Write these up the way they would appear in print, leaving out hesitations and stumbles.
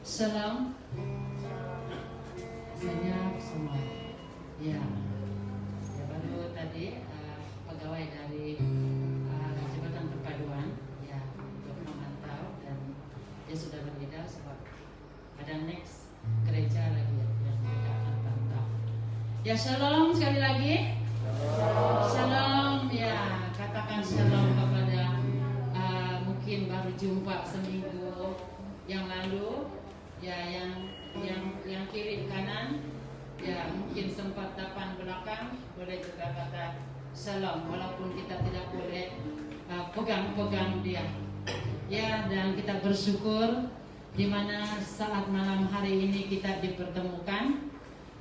Shalom, senyap semua. Ya, baru tadi pegawai dari Jabatan Perpaduan ya untuk memantau dan dia sudah berbeda sebab ada next gereja lagi ya yang kita akan pantau. Ya shalom sekali lagi. Shalom ya, katakan shalom kepada mungkin baru jumpa seminggu yang lalu. Ya, yang kiri kanan, ya mungkin sempat depan belakang, boleh juga kata shalom walaupun kita tidak boleh pegang-pegang dia. Ya, dan kita bersyukur di mana saat malam hari ini kita dipertemukan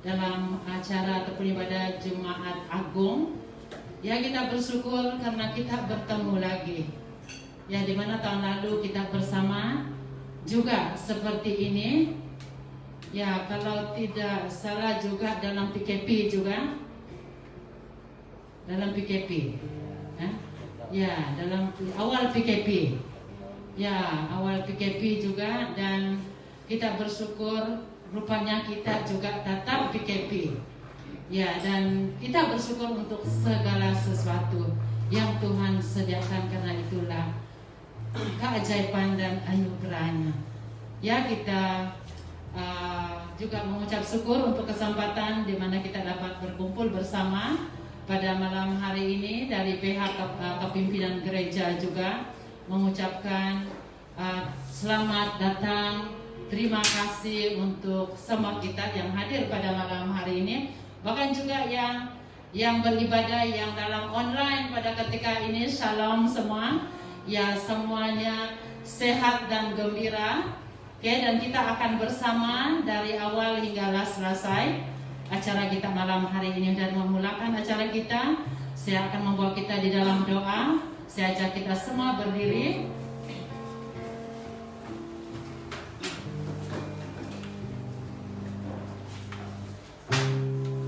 dalam acara ataupun ibadah Jumat Agung. Ya, kita bersyukur karena kita bertemu lagi. Ya, di mana tahun lalu kita bersama juga seperti ini. Ya, kalau tidak salah juga dalam PKP juga. Dalam PKP. Ya, dalam awal PKP. Ya, awal PKP juga, dan kita bersyukur rupanya kita juga tetap PKP. Ya, dan kita bersyukur untuk segala sesuatu yang Tuhan sediakan, karena itulah keajaiban dan anugerahnya. Ya, kita juga mengucap syukur untuk kesempatan di mana kita dapat berkumpul bersama pada malam hari ini. Dari pihak kepimpinan gereja juga mengucapkan selamat datang, terima kasih untuk semua kita yang hadir pada malam hari ini, bahkan juga yang beribadah yang dalam online pada ketika ini. Shalom semua. Ya, semuanya sehat dan gembira. Oke, dan kita akan bersama dari awal hinggalah selesai acara kita malam hari ini. Dan memulakan acara kita, saya akan membawa kita di dalam doa. Saya ajak kita semua berdiri.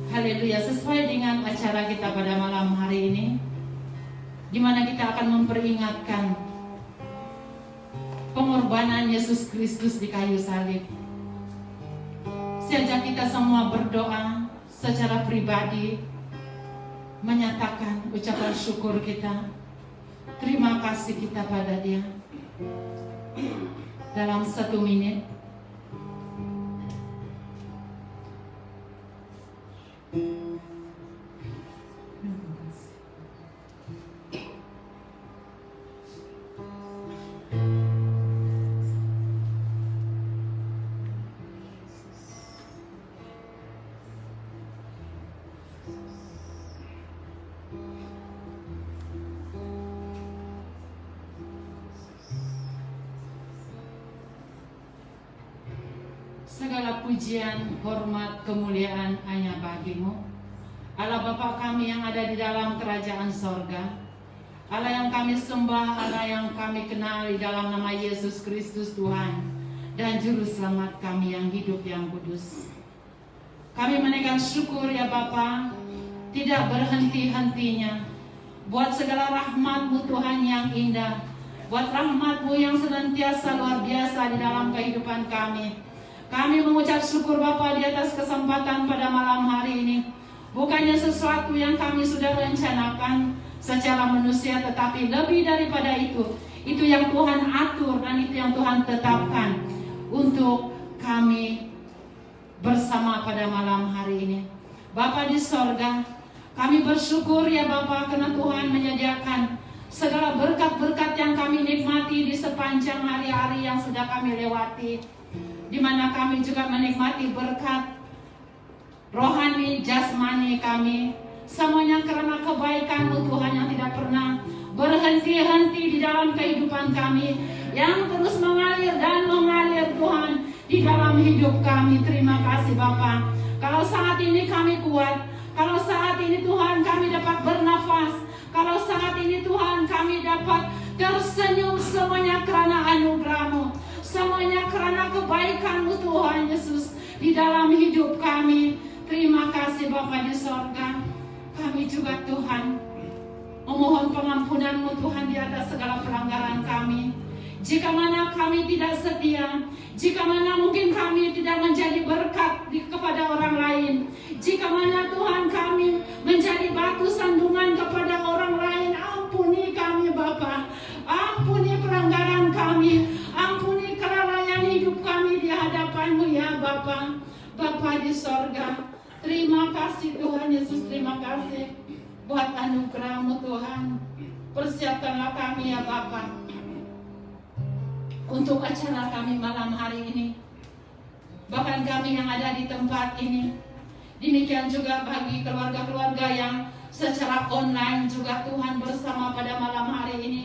Haleluya, sesuai dengan acara kita pada malam hari ini, di mana kita akan memperingatkan pengorbanan Yesus Kristus di kayu salib. Sejak kita semua berdoa secara pribadi, menyatakan ucapan syukur kita, terima kasih kita pada Dia. Dalam 1 menit segala pujian, hormat, kemuliaan hanya bagi-Mu, Allah Bapa kami yang ada di dalam kerajaan sorga, Allah yang kami sembah, Allah yang kami kenal di dalam nama Yesus Kristus Tuhan dan Juru Selamat kami yang hidup, yang kudus. Kami menaikkan syukur ya Bapa, tidak berhenti-hentinya, buat segala rahmat-Mu Tuhan yang indah, buat rahmat-Mu yang senantiasa luar biasa di dalam kehidupan kami. Kami mengucap syukur Bapa di atas kesempatan pada malam hari ini. Bukannya sesuatu yang kami sudah rencanakan secara manusia, tetapi lebih daripada itu yang Tuhan atur dan itu yang Tuhan tetapkan untuk kami bersama pada malam hari ini. Bapa di sorga, kami bersyukur ya Bapa, karena Tuhan menyediakan segala berkat-berkat yang kami nikmati di sepanjang hari-hari yang sudah kami lewati, di mana kami juga menikmati berkat rohani, jasmani kami, semuanya karena kebaikan-Mu Tuhan yang tidak pernah berhenti-henti di dalam kehidupan kami, yang terus mengalir dan mengalir Tuhan di dalam hidup kami. Terima kasih Bapa. Kalau saat ini kami kuat, kalau saat ini Tuhan kami dapat bernafas, kalau saat ini Tuhan kami dapat tersenyum, semuanya karena anugerah-Mu, semuanya karena kebaikan-Mu Tuhan Yesus di dalam hidup kami. Terima kasih Bapa di sorga. Kami juga Tuhan memohon pengampunan-Mu Tuhan di atas segala pelanggaran kami Jika mana kami tidak setia, jika mana mungkin kami tidak menjadi berkat kepada orang lain, jika mana Tuhan kami menjadi batu sandungan kepada orang lain, ampuni kami Bapa, ampuni pelanggaran kami, ampuni kelalaian hidup kami di hadapan-Mu ya Bapa. Bapa di sorga, terima kasih Tuhan Yesus, terima kasih buat anugerah-Mu Tuhan. Persiapkanlah kami ya Bapa untuk acara kami malam hari ini. Bahkan kami yang ada di tempat ini. Demikian juga bagi keluarga-keluarga yang secara online juga Tuhan bersama pada malam hari ini.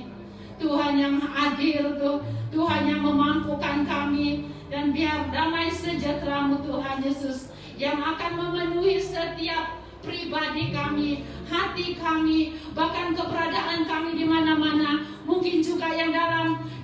Tuhan yang adil tuh, Tuhan yang memampukan kami. Dan biar damai sejahtera-Mu Tuhan Yesus yang akan memenuhi setiap pribadi kami, hati kami, bahkan keberadaan kami di mana-mana. Mungkin juga yang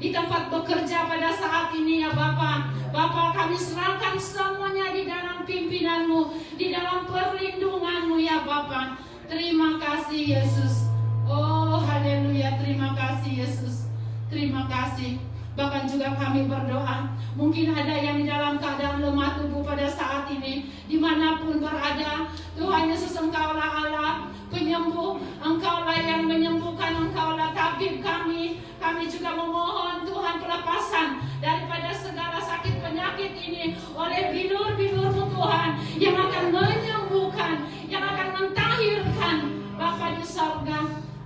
di tempat bekerja pada saat ini ya Bapa. Bapa, kami serahkan semuanya di dalam pimpinan-Mu, di dalam perlindungan-Mu ya Bapa. Terima kasih Yesus. Oh haleluya, terima kasih Yesus. Terima kasih. Bahkan juga kami berdoa, mungkin ada yang di dalam keadaan lemah tubuh pada saat ini, dimanapun berada. Tuhan Yesus, Engkaulah Allah penyembuh, Engkaulah yang menyembuhkan, Engkaulah tabib kami. Kami juga memohon Tuhan pelepasan daripada segala sakit penyakit ini oleh bilur-bilur-Mu Tuhan, yang akan menyembuhkan, yang akan mentahirkan. Bapa di sorga,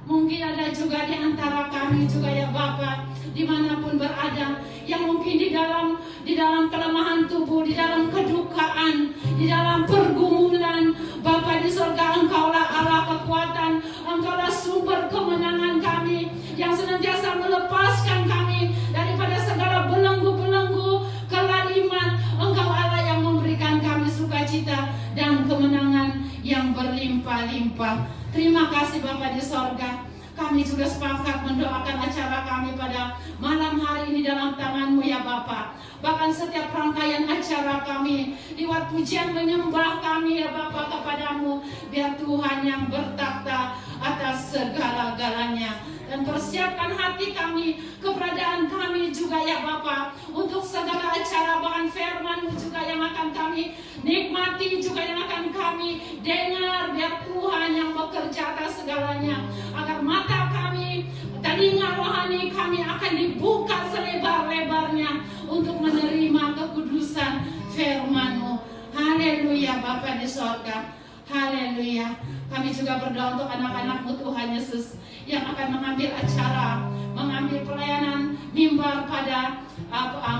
mungkin ada juga di antara kami juga ya Bapa, dimanapun berada, yang mungkin di dalam kelemahan tubuh, di dalam kedukaan, di dalam pergumulan. Bapa di surga, Engkaulah Allah kekuatan, Engkaulah sumber kemenangan kami, yang senantiasa melepaskan kami daripada segala belenggu-belenggu kelaliman. Engkau Allah yang memberikan kami sukacita dan kemenangan yang berlimpah-limpah. Terima kasih Bapa di sorga. Kami juga sepakat mendoakan acara kami pada malam hari ini dalam tangan-Mu ya Bapa. Bahkan setiap rangkaian acara kami, lewat pujian menyembah kami ya Bapa kepadamu, biar Tuhan yang bertakhta atas segala-galanya. Dan persiapkan hati kami, keberadaan kami juga ya Bapa, untuk segala acara, bahkan firman-Mu juga yang akan kami nikmati, juga yang akan kami dengar. Biar Tuhan yang bekerja atas segalanya, agar mata kami, telinga rohani kami akan dibuka selebar-lebarnya untuk menerima kekudusan firman-Mu. Haleluya Bapa di sorga. Haleluya. Kami juga berdoa untuk anak-anak-Mu Tuhan Yesus, yang akan mengambil acara, mengambil pelayanan mimbar pada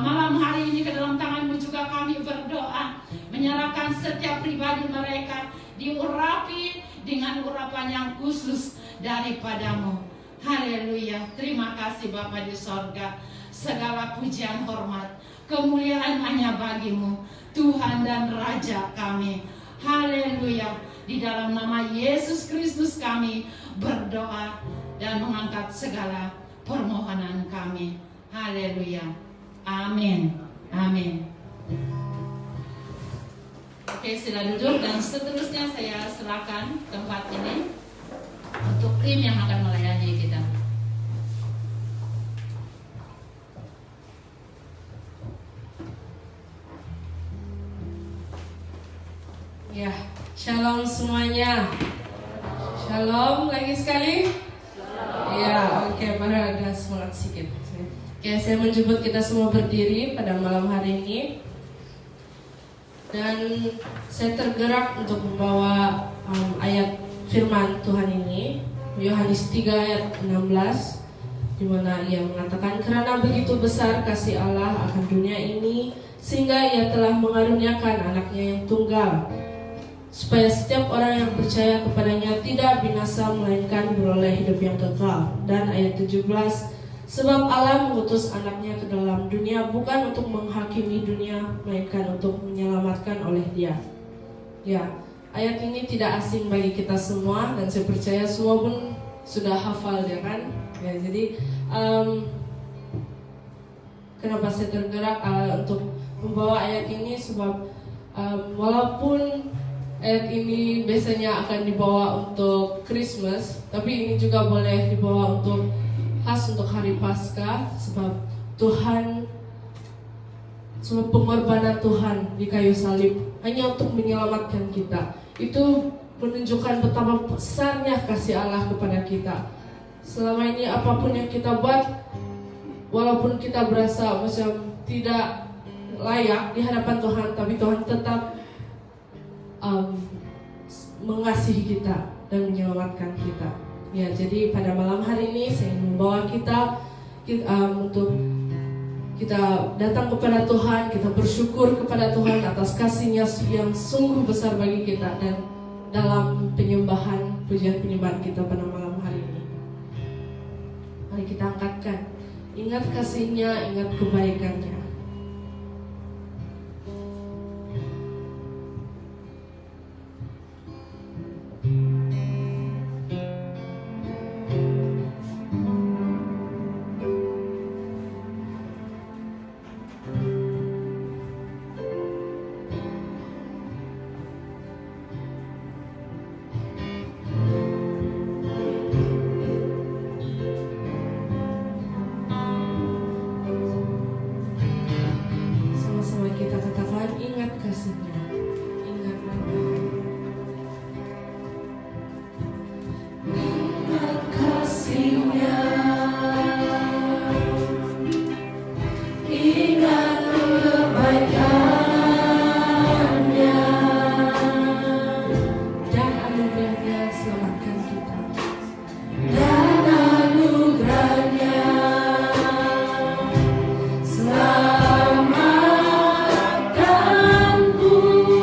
malam hari ini ke dalam tangan-Mu. Juga kami berdoa, menyerahkan setiap pribadi mereka, diurapi dengan urapan yang khusus daripada-Mu. Haleluya. Terima kasih Bapa di sorga. Segala pujian, hormat, kemuliaan hanya bagi-Mu, Tuhan dan Raja kami. Haleluya. Di dalam nama Yesus Kristus kami berdoa dan mengangkat segala permohonan kami. Haleluya. Amin. Amin. Oke, sila duduk, dan seterusnya saya serahkan tempat ini untuk tim yang akan melayani kita. Ya, shalom semuanya. Shalom lagi sekali. Ya, oke, baru ada semangat sedikit. Oke, saya menjemput kita semua berdiri pada malam hari ini. Dan saya tergerak untuk membawa ayat firman Tuhan ini, Yohanes 3 ayat 16, di mana ia mengatakan, karena begitu besar kasih Allah akan dunia ini, sehingga ia telah mengaruniakan anaknya yang tunggal, supaya setiap orang yang percaya kepadanya tidak binasa, melainkan beroleh hidup yang kekal. Dan ayat 17, sebab Allah mengutus anaknya ke dalam dunia bukan untuk menghakimi dunia, melainkan untuk menyelamatkan oleh Dia. Ya, ayat ini tidak asing bagi kita semua, dan saya percaya semua pun sudah hafal, ya kan? Ya, jadi kenapa saya tergerak untuk membawa ayat ini, sebab walaupun ayat ini biasanya akan dibawa untuk Christmas, tapi ini juga boleh dibawa untuk khas untuk hari Paskah, sebab Tuhan, semua pengorbanan Tuhan di kayu salib hanya untuk menyelamatkan kita. Itu menunjukkan betapa besarnya kasih Allah kepada kita. Selama ini apapun yang kita buat, walaupun kita berasa macam tidak layak di hadapan Tuhan, tapi Tuhan tetap mengasihi kita dan menyelamatkan kita. Ya, jadi pada malam hari ini saya ingin membawa kita untuk kita datang kepada Tuhan, kita bersyukur kepada Tuhan atas kasih-Nya yang sungguh besar bagi kita, dan dalam penyembahan, pujian penyembahan kita pada malam hari ini. Mari kita angkatkan, ingat kasih-Nya, ingat kebaikan-Nya. Sama-sama kita katakan, ingat kasih-Nya, ingat ingat kasih-Nya, ingat kebaikan-Nya, dan anugerah-Nya selamatkan kita, dan anugerah-Nya selamatkanku.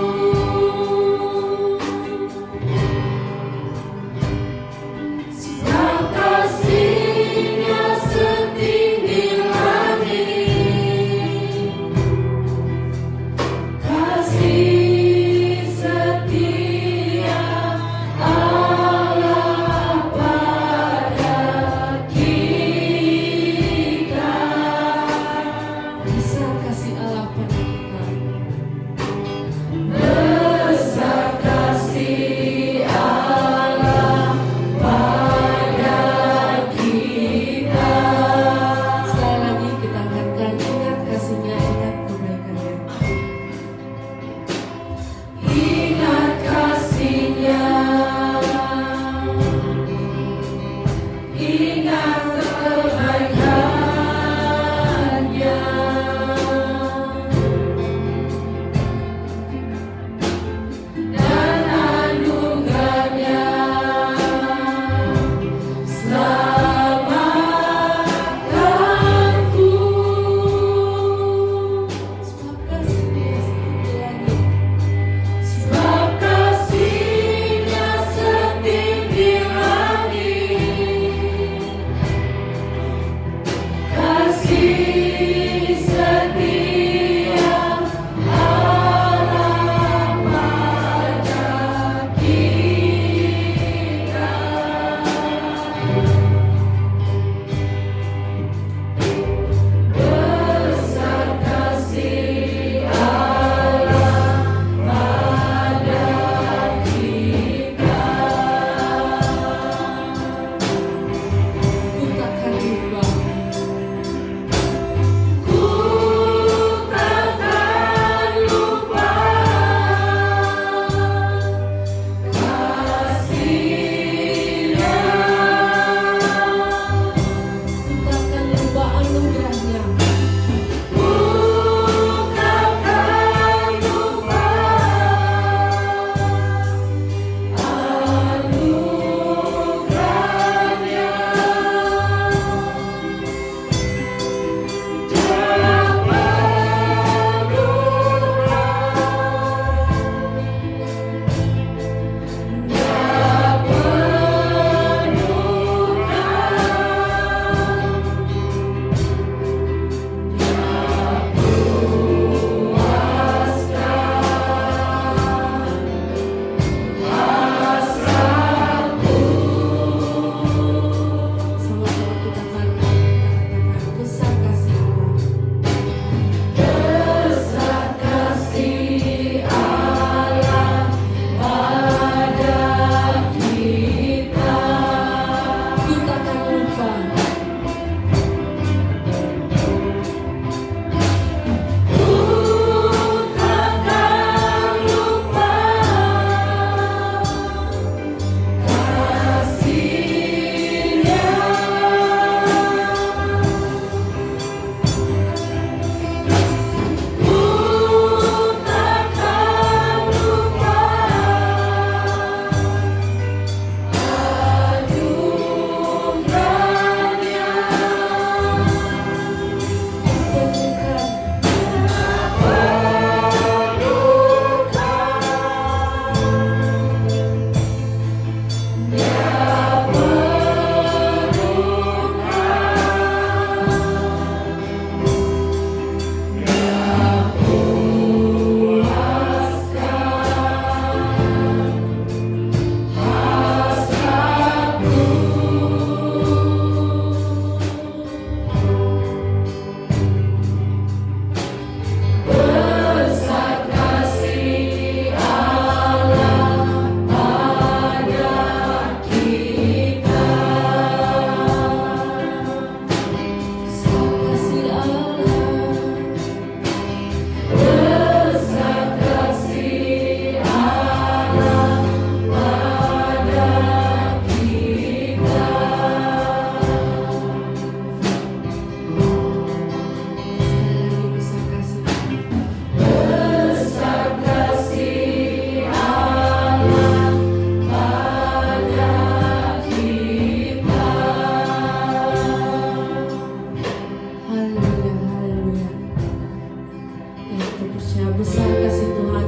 besar kasih Tuhan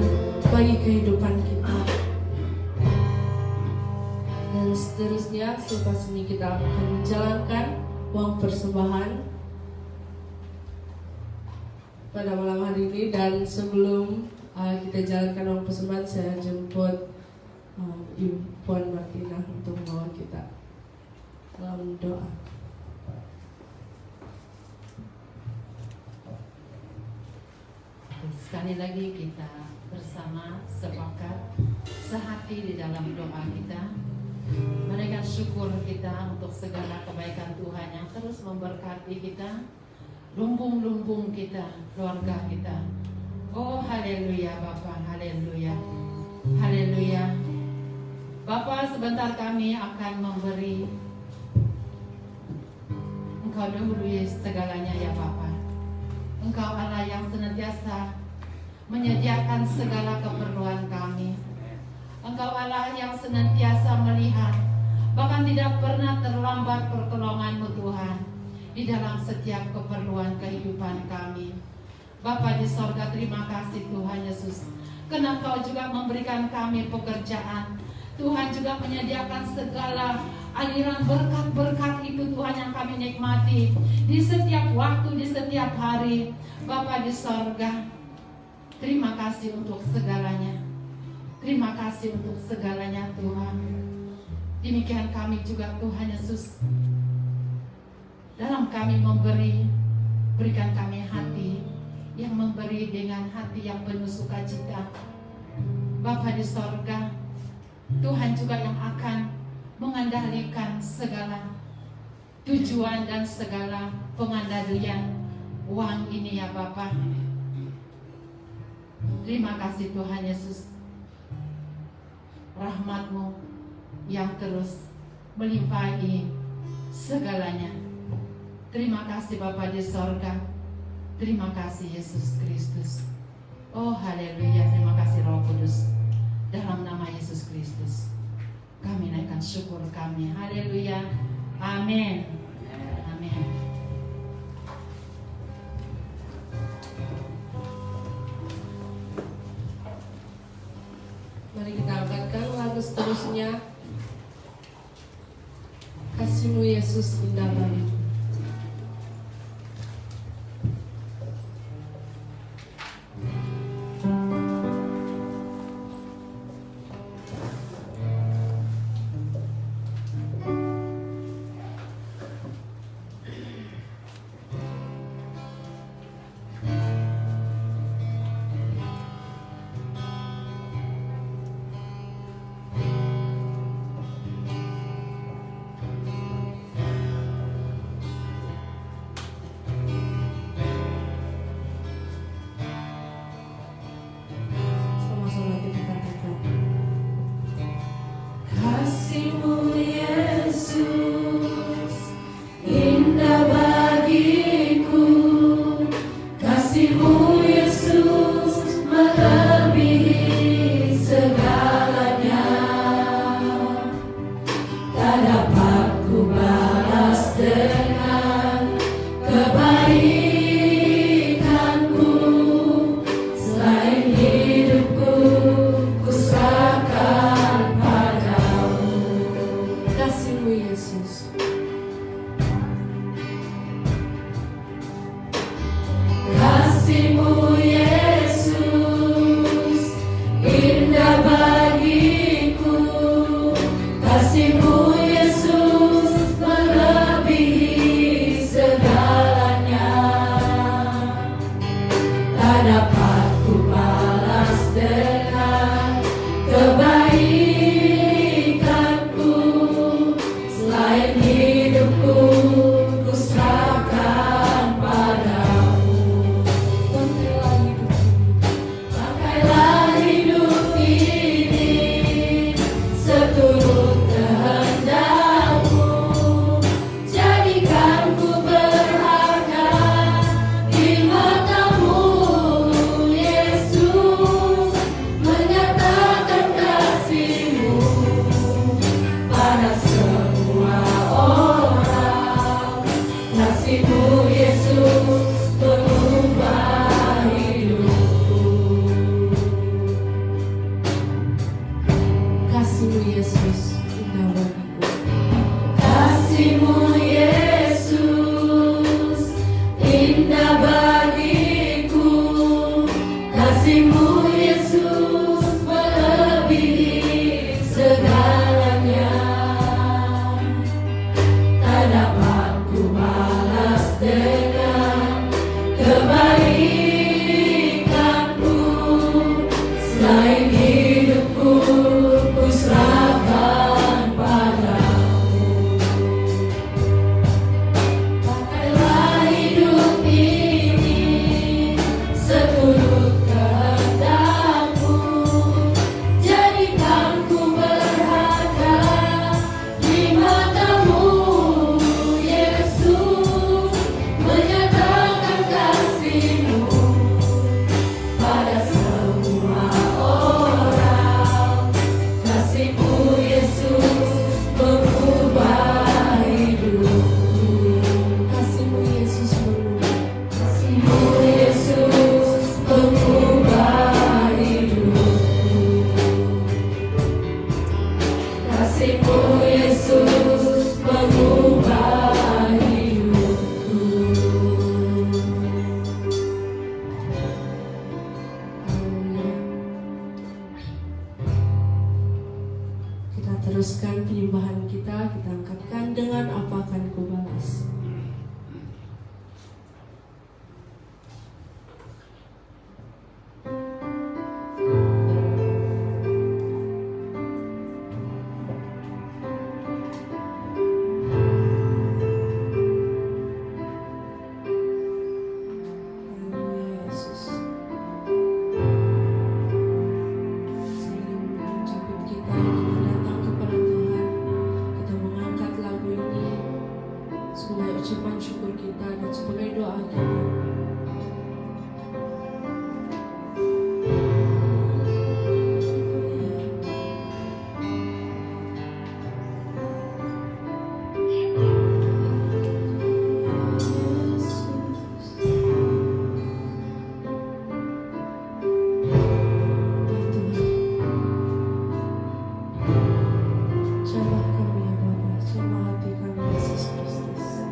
bagi kehidupan kita. Dan seterusnya selepas ini kita akan menjalankan uang persembahan pada malam hari ini. Dan sebelum kita jalankan uang persembahan, saya jemput Ibu Puan Martina untuk membawa kita dalam doa. Sekali lagi kita bersama sepakat sehati di dalam doa kita, menaikkan syukur kita untuk segala kebaikan Tuhan yang terus memberkati kita, lumbung-lumbung kita, keluarga kita. Oh haleluya Bapa, haleluya, haleluya. Bapa, sebentar kami akan memberi Engkau dulu segalanya ya Bapa. Engkau Allah yang senantiasa menyediakan segala keperluan kami. Engkau Allah yang senantiasa melihat, bahkan tidak pernah terlambat pertolongan-Mu Tuhan di dalam setiap keperluan kehidupan kami. Bapa di sorga, terima kasih Tuhan Yesus, karena Engkau juga memberikan kami pekerjaan. Tuhan juga menyediakan segala aliran berkat-berkat itu Tuhan yang kami nikmati di setiap waktu, di setiap hari. Bapa di sorga, terima kasih untuk segalanya. Terima kasih untuk segalanya Tuhan. Demikian kami juga Tuhan Yesus, dalam kami memberi, berikan kami hati yang memberi dengan hati yang penuh sukacita. Bapa di sorga, Tuhan juga yang akan mengendalikan segala tujuan dan segala pengendalian uang ini ya Bapa. Terima kasih Tuhan Yesus, rahmat-Mu yang terus melimpahi segalanya. Terima kasih Bapa di sorga. Terima kasih Yesus Kristus. Oh haleluya, terima kasih Roh Kudus. Dalam nama Yesus Kristus kami naikkan syukur kami. Haleluya. Amin. Amin. Mari kita angkatkan lagu seterusnya, Kasih-Mu Yesus indah bagiku. Teruskan penyembahan kita angkatkan dengan apa akan ku balas. Ucapan syukur kita dan sebagai doa kita. Jamah kami ya Bapa, jamah hati kami Yesus Kristus.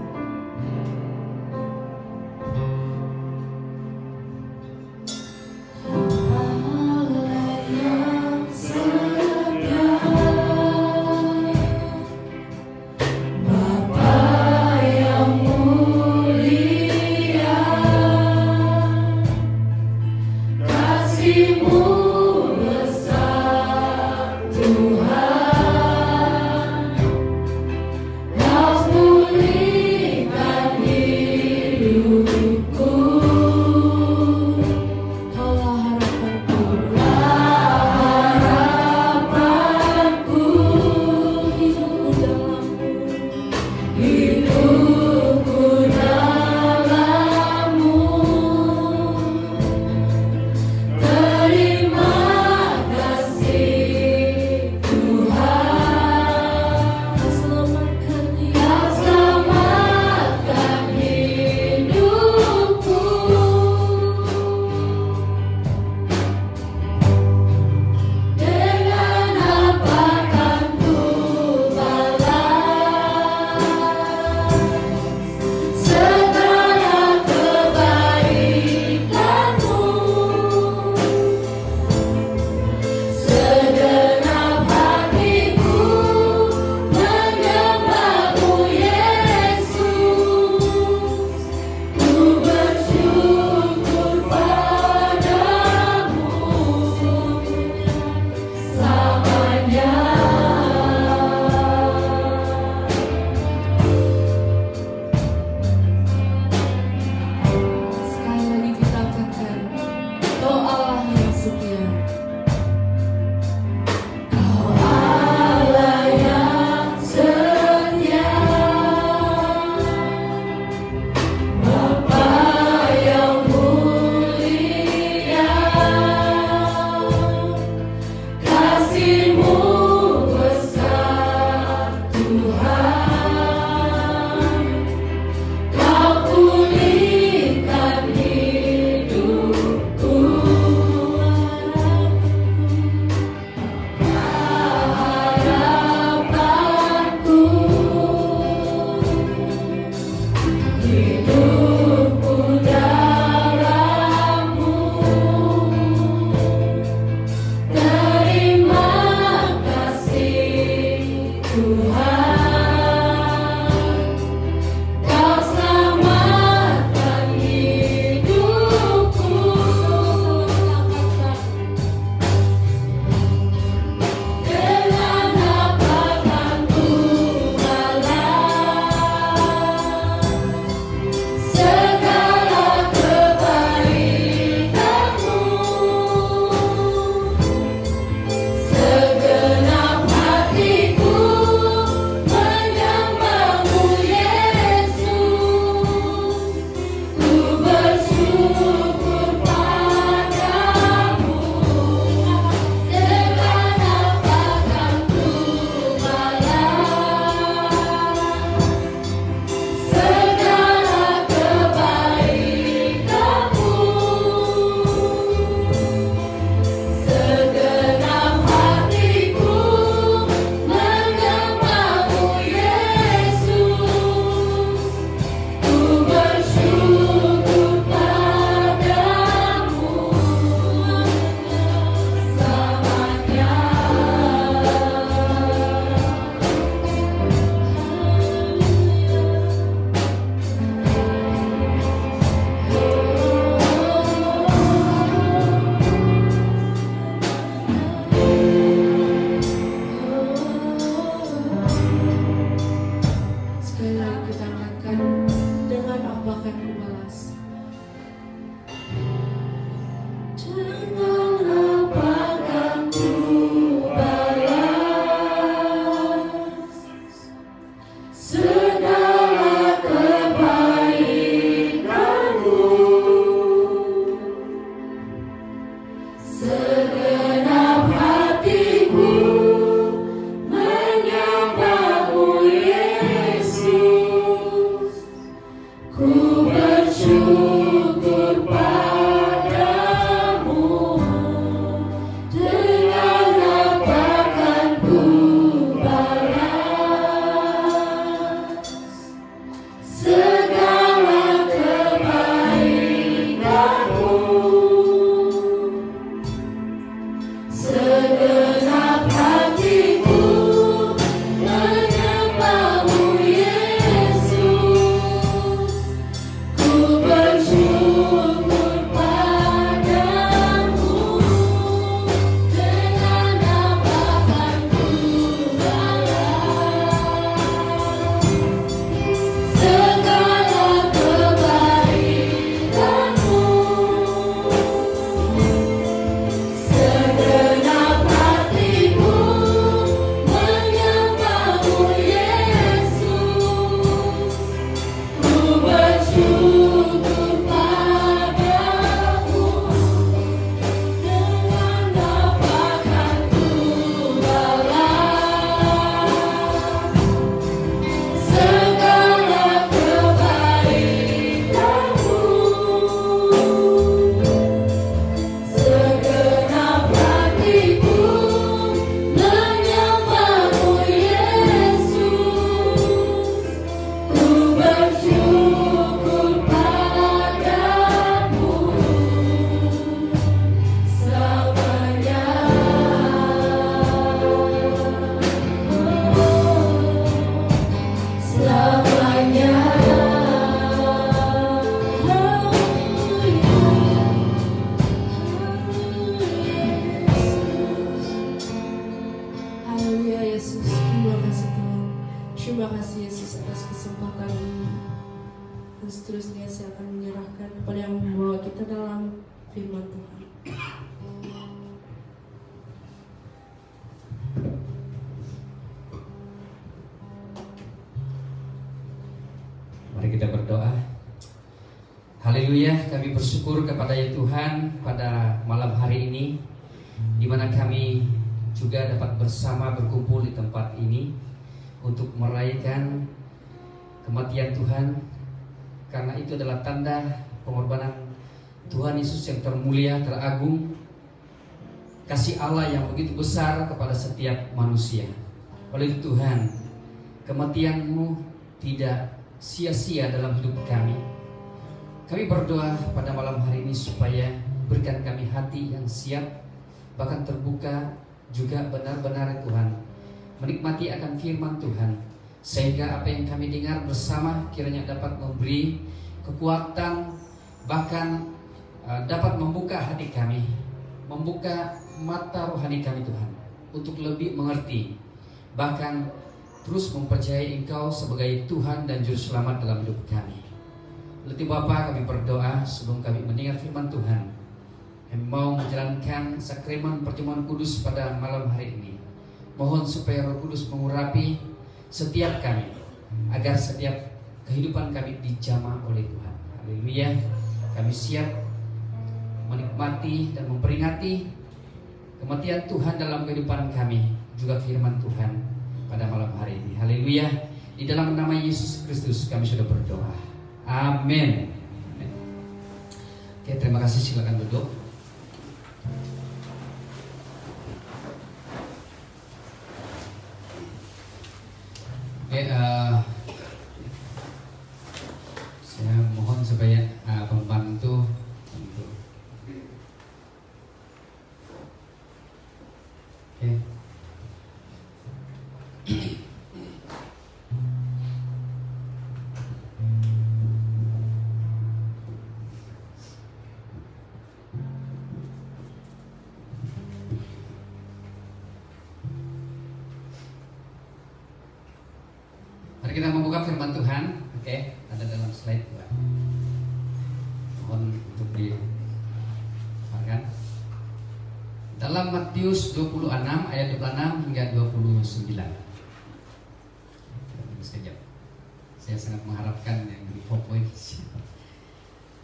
Segenap hatiku menyembahmu Yesus. Ku bersyukur padamu dengan apa akan ku balas segala kebaikanmu. Segenap hatiku menyembahmu Yesus. Ku bersyukur padamu dengan apa akan ku balas segala kebaikanmu. Segenap hatiku menyembahmu Yesus. Ku bersyukur padamu dengan apa akan ku balas segala kebaikanmu. Segenap hatiku menyembahmu Yesus. Ku bersyukur padamu selamanya. Selamanya. Haleluya Yesus, terima kasih Tuhan. Terima kasih Yesus atas kesempatan ini. Dan seterusnya saya akan menyerahkan kepada yang membawa kita dalam firman Tuhan. Mari kita berdoa. Haleluya, kami bersyukur kepada ya Tuhan pada malam hari ini, di mana kami juga dapat bersama berkumpul di tempat ini untuk merayakan kematian Tuhan, karena itu adalah tanda pengorbanan Tuhan Yesus yang termulia, teragung, kasih Allah yang begitu besar kepada setiap manusia. Oleh itu Tuhan, kematian-Mu tidak sia-sia dalam hidup kami. Kami berdoa pada malam hari ini supaya berikan kami hati yang siap, bahkan terbuka juga benar-benar Tuhan, menikmati akan firman Tuhan, sehingga apa yang kami dengar bersama kiranya dapat memberi kekuatan, bahkan dapat membuka hati kami, membuka mata rohani kami Tuhan, untuk lebih mengerti, bahkan terus mempercayai Engkau sebagai Tuhan dan Juru Selamat dalam hidup kami. Lalu Bapa, kami berdoa sebelum kami mendengar firman Tuhan, kami mau menjalankan sakramen perjamuan kudus pada malam hari ini. Mohon supaya Roh Kudus mengurapi setiap kami, agar setiap kehidupan kami dijamah oleh Tuhan. Haleluya. Kami siap menikmati dan memperingati kematian Tuhan dalam kehidupan kami, juga firman Tuhan pada malam hari ini. Haleluya. Di dalam nama Yesus Kristus kami sudah berdoa. Amin. Oke, terima kasih, silakan duduk. Oke, saya mohon supaya pembantu untuk oke. Mari kita membuka firman Tuhan. Oke, ada dalam slide Pak. Mohon untuk dipaparkan. Dalam Matius 26 ayat 26 hingga 29. Tunggu sekejap. Saya sangat mengharapkan yang di PowerPoint.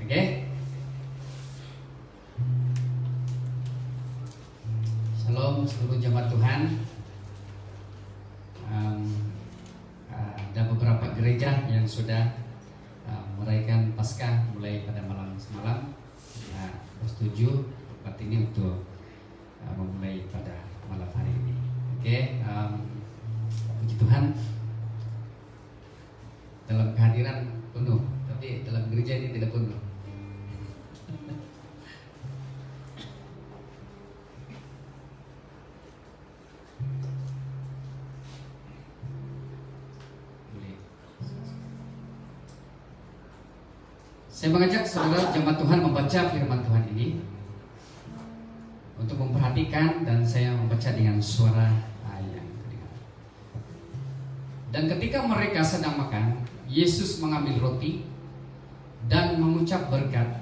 Oke. Shalom seluruh jemaat Tuhan. Ada beberapa gereja yang sudah merayakan Paskah mulai pada malam semalam. Bersetuju tempat ini untuk memulai pada malam hari ini. Oke, puji Tuhan. Dalam kehadiran penuh, tapi dalam gereja ini tidak penuh. Saya mengajak saudara jemaat Tuhan membaca firman Tuhan ini untuk memperhatikan, dan saya membaca dengan suara yang terdengar. Dan ketika mereka sedang makan, Yesus mengambil roti dan mengucap berkat,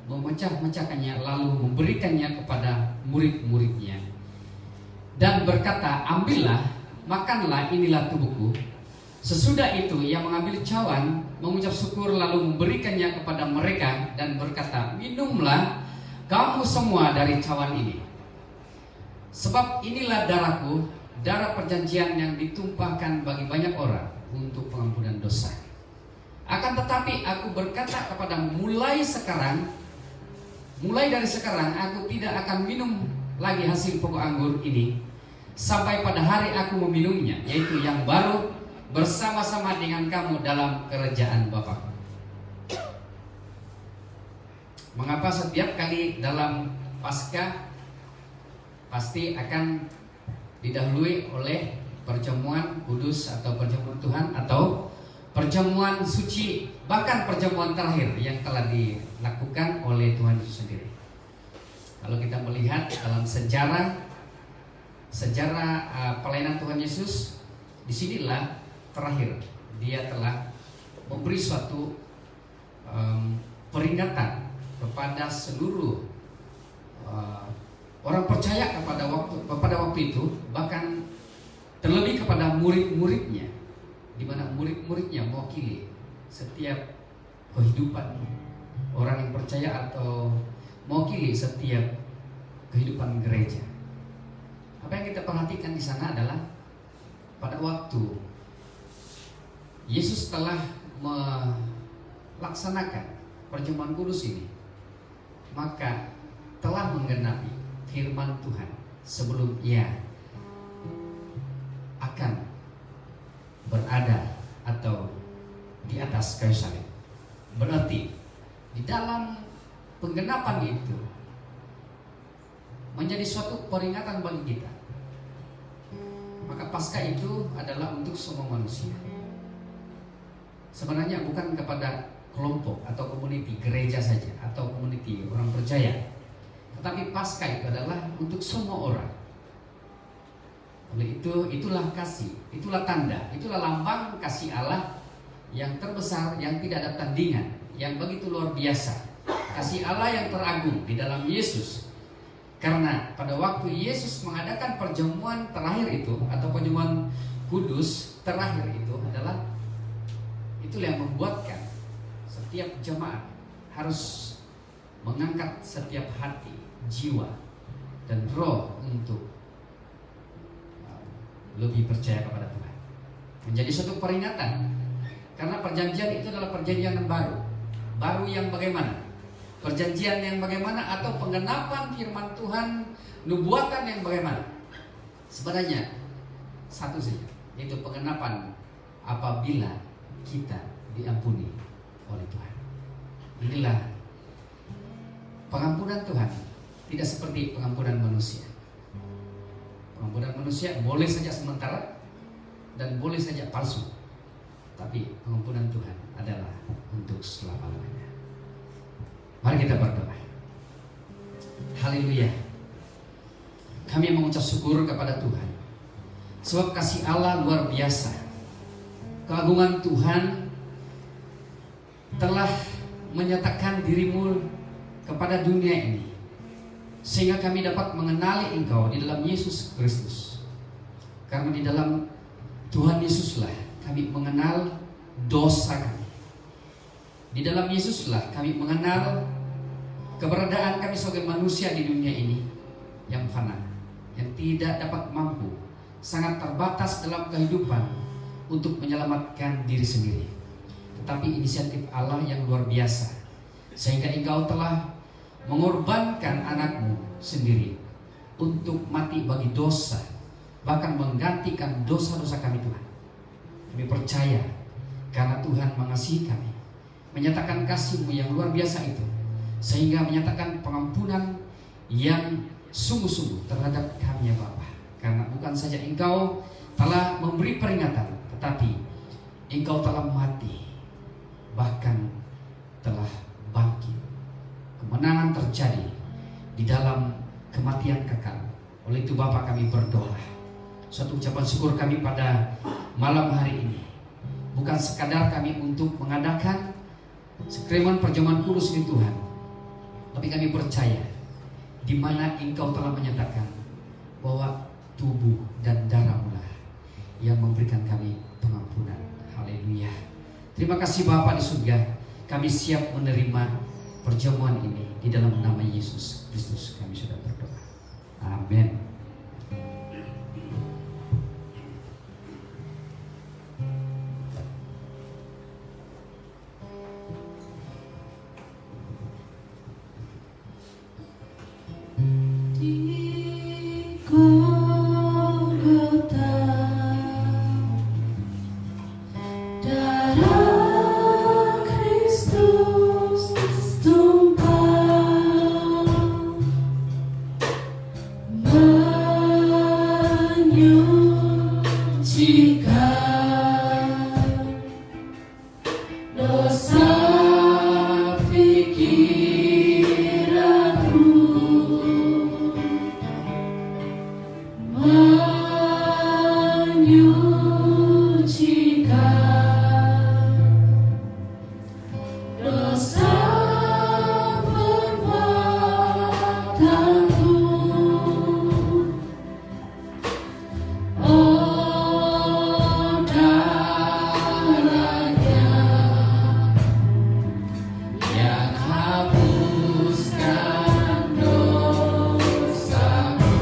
memecah-mecahkannya, lalu memberikannya kepada murid-muridnya dan berkata, "Ambillah, makanlah, inilah tubuhku." Sesudah itu ia mengambil cawan, mengucap syukur, lalu memberikannya kepada mereka dan berkata, "Minumlah kamu semua dari cawan ini. Sebab inilah darahku, darah perjanjian yang ditumpahkan bagi banyak orang untuk pengampunan dosa. Akan tetapi aku berkata kepadamu, mulai dari sekarang aku tidak akan minum lagi hasil pokok anggur ini sampai pada hari aku meminumnya, yaitu yang baru bersama-sama dengan kamu dalam kerajaan Bapa." Mengapa setiap kali dalam Paskah pasti akan didahului oleh perjamuan kudus atau perjamuan Tuhan atau perjamuan suci, bahkan perjamuan terakhir yang telah dilakukan oleh Tuhan Yesus sendiri? Kalau kita melihat dalam sejarah pelayanan Tuhan Yesus, disinilah terakhir dia telah memberi suatu peringatan kepada seluruh orang percaya pada waktu itu, bahkan terlebih kepada murid-muridnya, di mana murid-muridnya mewakili setiap kehidupan orang yang percaya atau mewakili setiap kehidupan gereja. Apa yang kita perhatikan di sana adalah pada waktu Yesus telah melaksanakan perjamuan kudus ini, maka telah menggenapi firman Tuhan sebelum ia akan berada atau di atas kayu salib. Berarti di dalam penggenapan itu menjadi suatu peringatan bagi kita. Maka Paskah itu adalah untuk semua manusia. Sebenarnya bukan kepada kelompok atau komuniti gereja saja atau komuniti orang percaya, tetapi Paskah itu adalah untuk semua orang. Oleh itu, itulah kasih, itulah tanda, itulah lambang kasih Allah yang terbesar, yang tidak ada tandingan, yang begitu luar biasa. Kasih Allah yang teragung di dalam Yesus. Karena pada waktu Yesus mengadakan perjamuan terakhir itu atau perjamuan kudus terakhir itu adalah, itulah yang membuatkan setiap jemaat harus mengangkat setiap hati, jiwa, dan roh untuk lebih percaya kepada Tuhan. Menjadi suatu peringatan. Karena perjanjian itu adalah perjanjian yang baru. Baru yang bagaimana? Perjanjian yang bagaimana? Atau penggenapan firman Tuhan, nubuatan yang bagaimana? Sebenarnya satu saja, yaitu penggenapan apabila kita diampuni oleh Tuhan. Inilah pengampunan Tuhan, tidak seperti pengampunan manusia. Pengampunan manusia boleh saja sementara dan boleh saja palsu, tapi pengampunan Tuhan adalah untuk selama-lamanya. Mari kita berdoa. Haleluya. Kami mengucap syukur kepada Tuhan, sebab kasih Allah luar biasa. Keagungan Tuhan telah menyatakan dirimu kepada dunia ini, sehingga kami dapat mengenali Engkau di dalam Yesus Kristus. Karena di dalam Tuhan Yesuslah kami mengenal dosa kami. Di dalam Yesuslah kami mengenal keberadaan kami sebagai manusia di dunia ini yang fana, yang tidak dapat mampu, sangat terbatas dalam kehidupan untuk menyelamatkan diri sendiri. Tetapi inisiatif Allah yang luar biasa, sehingga engkau telah mengorbankan anakmu sendiri untuk mati bagi dosa, bahkan menggantikan dosa-dosa kami Tuhan. Kami percaya karena Tuhan mengasihi kami, menyatakan kasih-Mu yang luar biasa itu, sehingga menyatakan pengampunan yang sungguh-sungguh terhadap kami ya Bapa. Karena bukan saja Engkau telah memberi peringatan, tetapi Engkau telah mati, bahkan telah bangkit. Kemenangan terjadi di dalam kematian kekal. Oleh itu Bapa, kami berdoa, suatu ucapan syukur kami pada malam hari ini bukan sekadar kami untuk mengadakan sekreman perjamuan kudus ini Tuhan, tapi kami percaya di mana Engkau telah menyatakan bahwa tubuh dan darah-Mu lah yang memberikan kami pengampunan. Haleluya. Terima kasih Bapa di surga. Kami siap menerima perjamuan ini di dalam nama Yesus Kristus. Kami sudah berdoa. Amin. Di Golgota, darah Kristus tumpah, menyucikan dosa pikiranku, menyucikan dosa perbuatanku. Oh, darahnya yang hapuskan dosaku.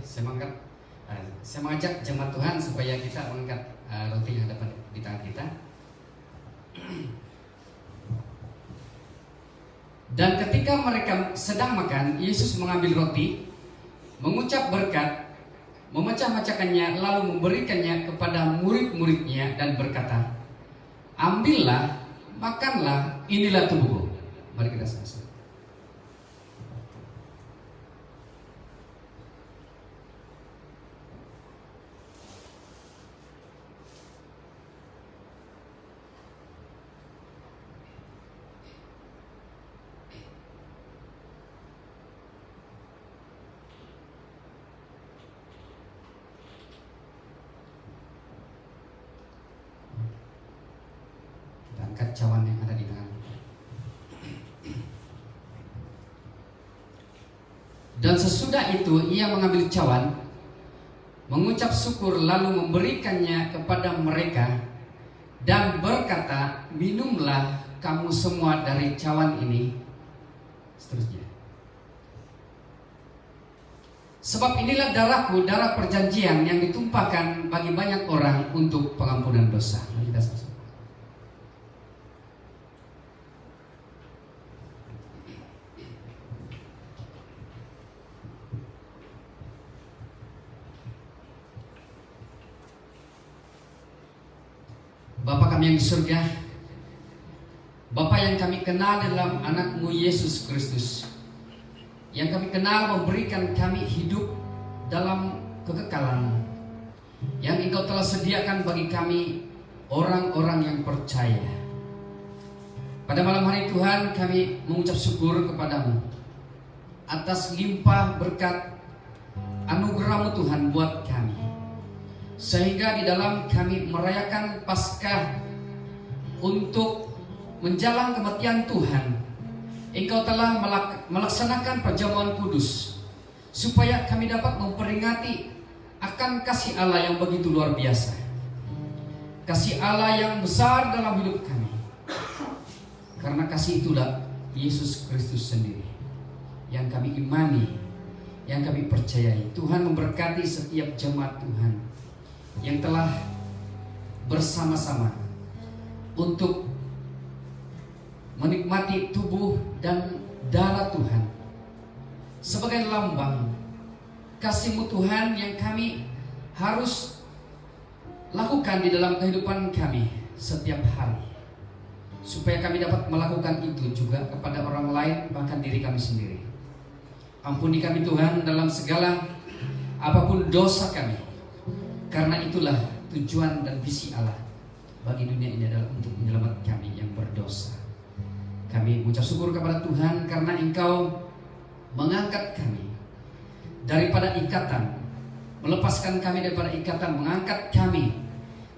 saya mengajak jemaat Tuhan supaya kita mengangkat roti yang ada di tangan kita. Dan ketika mereka sedang makan, Yesus mengambil roti, mengucap berkat, memecah-mecahkannya, lalu memberikannya kepada murid-muridnya dan berkata, "Ambillah, makanlah, inilah tubuhku." Mari kita sama-sama. Angkat cawan yang ada di tangan. Dan sesudah itu ia mengambil cawan, mengucap syukur, lalu memberikannya kepada mereka dan berkata, "Minumlah kamu semua dari cawan ini." Seterusnya. Sebab inilah darahku, darah perjanjian yang ditumpahkan bagi banyak orang untuk pengampunan dosa. Mari kita sama-sama. Bapa kami yang di surga, Bapa yang kami kenal dalam anak-Mu Yesus Kristus, yang kami kenal memberikan kami hidup dalam kekekalan, yang Engkau telah sediakan bagi kami orang-orang yang percaya. Pada malam hari Tuhan, kami mengucap syukur kepada-Mu atas limpah berkat anugerah-Mu Tuhan buat kami, sehingga di dalam kami merayakan Paskah untuk menjalang kematian Tuhan, Engkau telah melaksanakan perjamuan kudus supaya kami dapat memperingati akan kasih Allah yang begitu luar biasa, kasih Allah yang besar dalam hidup kami. Karena kasih itulah Yesus Kristus sendiri yang kami imani, yang kami percayai. Tuhan memberkati setiap jemaat Tuhan yang telah bersama-sama untuk menikmati tubuh dan darah Tuhan sebagai lambang kasih-Mu Tuhan yang kami harus lakukan di dalam kehidupan kami setiap hari, supaya kami dapat melakukan itu juga kepada orang lain, bahkan diri kami sendiri. Ampuni kami Tuhan dalam segala apapun dosa kami, karena itulah tujuan dan visi Allah bagi dunia ini adalah untuk menyelamatkan kami yang berdosa. Kami mengucap syukur kepada Tuhan karena Engkau mengangkat kami daripada ikatan, melepaskan kami daripada ikatan, mengangkat kami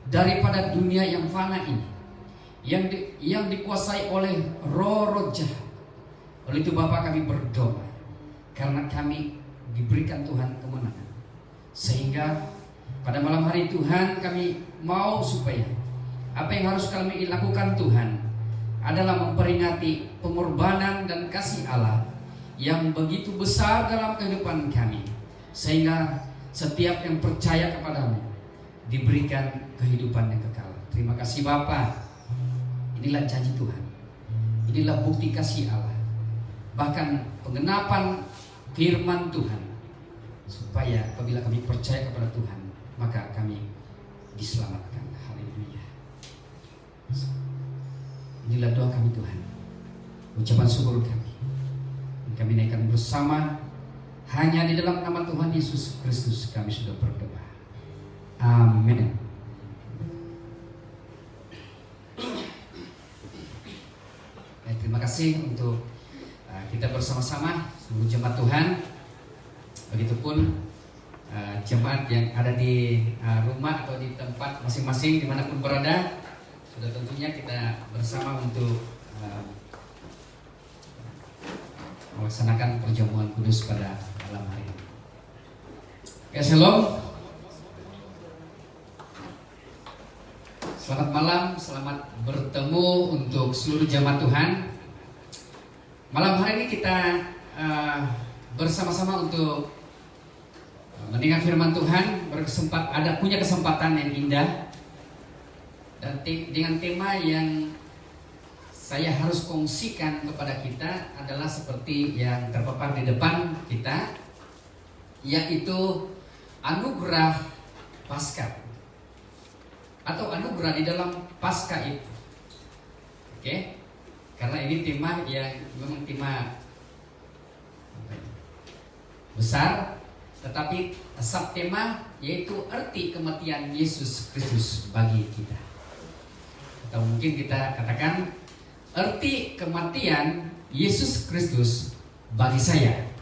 daripada dunia yang fana ini, yang dikuasai oleh roh-roh jahat. Oleh itu Bapa, kami berdoa karena kami diberikan Tuhan kemenangan, sehingga pada malam hari Tuhan kami mau supaya apa yang harus kami lakukan Tuhan adalah memperingati pengorbanan dan kasih Allah yang begitu besar dalam kehidupan kami, sehingga setiap yang percaya kepada-Mu diberikan kehidupan yang kekal. Terima kasih Bapa. Inilah janji Tuhan, inilah bukti kasih Allah, bahkan penggenapan firman Tuhan, supaya apabila kami percaya kepada Tuhan, maka kami diselamatkan. Haleluya. Inilah doa kami Tuhan, ucapan syukur kami. Kami naikkan bersama, hanya di dalam nama Tuhan Yesus Kristus kami sudah berdoa. Amin. Terima kasih untuk kita bersama-sama seluruh jemaat Tuhan. Begitupun jemaat yang ada di rumah atau di tempat masing-masing dimanapun berada, sudah tentunya kita bersama untuk melaksanakan perjamuan kudus pada malam hari ini. Ya, shalom. Selamat malam, selamat bertemu untuk seluruh jemaat Tuhan. Malam hari ini kita bersama-sama untuk mendengar firman Tuhan, punya kesempatan yang indah, dan dengan tema yang saya harus kongsikan kepada kita adalah seperti yang terpapar di depan kita, yaitu anugerah Paskah atau anugerah di dalam Paskah itu. Oke? Karena ini tema yang memang tema besar, tetapi subtema yaitu arti kematian Yesus Kristus bagi kita. Atau mungkin kita katakan arti kematian Yesus Kristus bagi saya.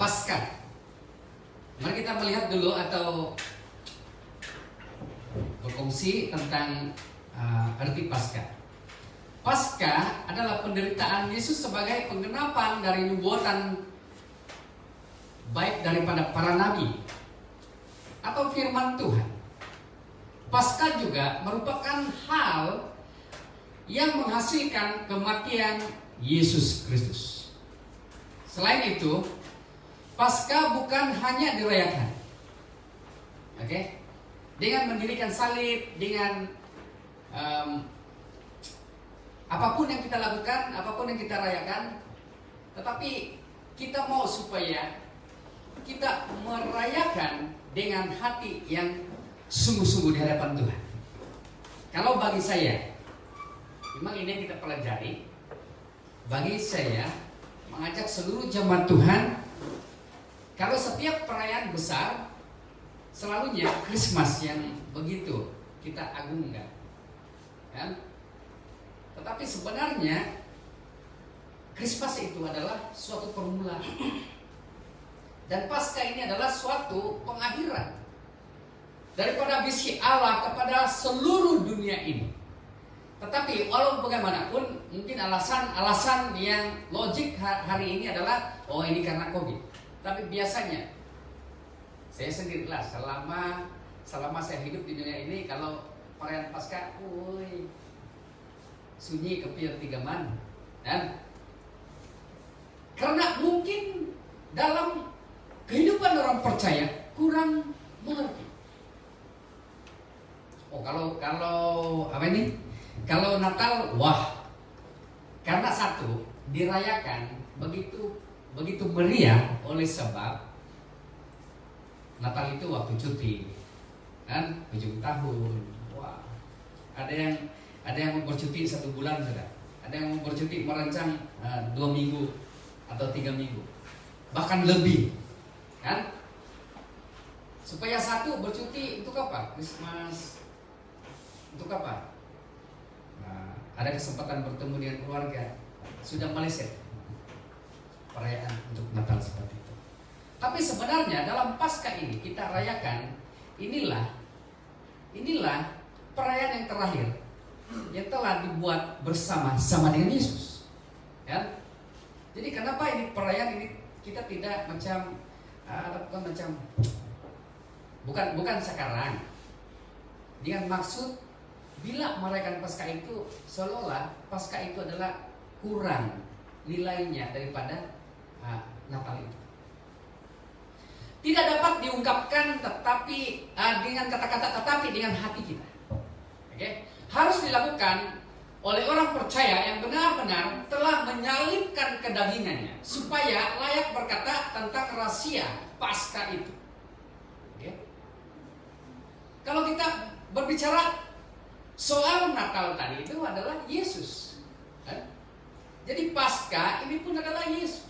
Paskah. Mari kita melihat dulu atau berkongsi tentang arti Paskah. Paskah adalah penderitaan Yesus sebagai penggenapan dari nubuatan baik daripada para nabi atau firman Tuhan. Paskah juga merupakan hal yang menghasilkan kematian Yesus Kristus. Selain itu, Paskah bukan hanya dirayakan, dengan mendirikan salib, dengan apapun yang kita lakukan, apapun yang kita rayakan, tetapi kita mau supaya kita merayakan dengan hati yang sungguh-sungguh di hadapan Tuhan. Kalau bagi saya, memang ini yang kita pelajari. Bagi saya, mengajak seluruh jemaat Tuhan, kalau setiap perayaan besar, selalunya Christmas yang begitu kita agungkan, kan? Tetapi sebenarnya Christmas itu adalah suatu permulaan, dan Paskah ini adalah suatu pengakhiran daripada visi Allah kepada seluruh dunia ini. Tetapi walau bagaimanapun, mungkin alasan yang logik hari ini adalah ini karena COVID. Tapi biasanya saya sendirilah selama saya hidup di dunia ini, kalau perayaan Paskah, sunyi kepir 3 man. Dan karena mungkin dalam kehidupan orang percaya kurang mengerti. Kalau apa ini? Kalau Natal, karena satu dirayakan begitu meriah oleh sebab Natal itu waktu cuti, kan, ujung tahun. Ada yang mau bercuti 1 bulan sudah, ada yang mau bercuti merancang 2 minggu atau 3 minggu, bahkan lebih, kan? Supaya satu bercuti untuk apa? Christmas, untuk apa? Ada kesempatan bertemu dengan keluarga, sudah meleset perayaan untuk Natal seperti itu. Tapi sebenarnya dalam Paskah ini kita rayakan, inilah perayaan yang terakhir yang telah dibuat bersama-sama dengan Yesus, kan? Jadi kenapa ini perayaan ini kita tidak lakukan bukan sekarang, dengan maksud bila merayakan Paskah itu seolah-olah Paskah itu adalah kurang nilainya daripada Natal itu. Tidak dapat diungkapkan tetapi dengan kata-kata, tetapi dengan hati kita. Harus dilakukan oleh orang percaya yang benar-benar telah menyalibkan kedagingannya supaya layak berkata tentang rahasia Paskah itu. Kalau kita berbicara soal Natal tadi, itu adalah Yesus, kan? Jadi Paskah ini pun adalah Yesus.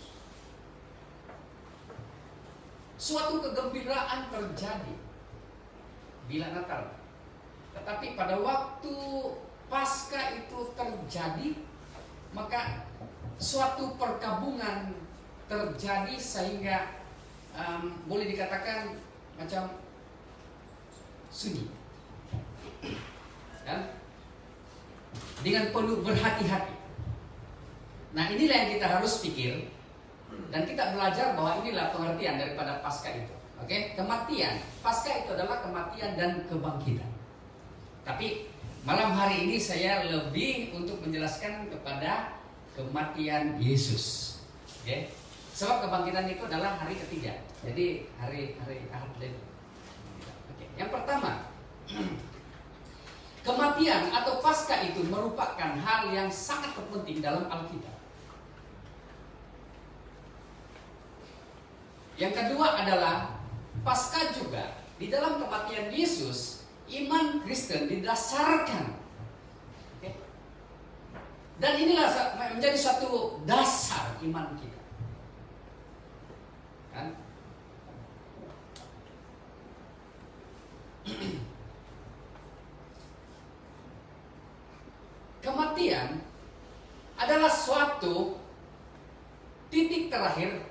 Suatu kegembiraan terjadi bila Natal. Tetapi pada waktu Paskah itu terjadi, maka suatu perkabungan terjadi sehingga boleh dikatakan macam sunyi, kan? Dengan penuh berhati-hati. Nah, inilah yang kita harus pikir, dan kita belajar bahwa inilah pengertian daripada Paskah itu. Oke, kematian. Paskah itu adalah kematian dan kebangkitan. Tapi malam hari ini saya lebih untuk menjelaskan kepada kematian Yesus. Oke. Sebab kebangkitan itu adalah hari ketiga. Jadi hari Ahad itu. Oke. Yang pertama, kematian atau Paskah itu merupakan hal yang sangat penting dalam Alkitab. Yang kedua adalah Paskah juga di dalam kematian Yesus, iman Kristen didasarkan. Oke. Dan inilah menjadi suatu dasar iman kita. Kan? Kematian adalah suatu titik terakhir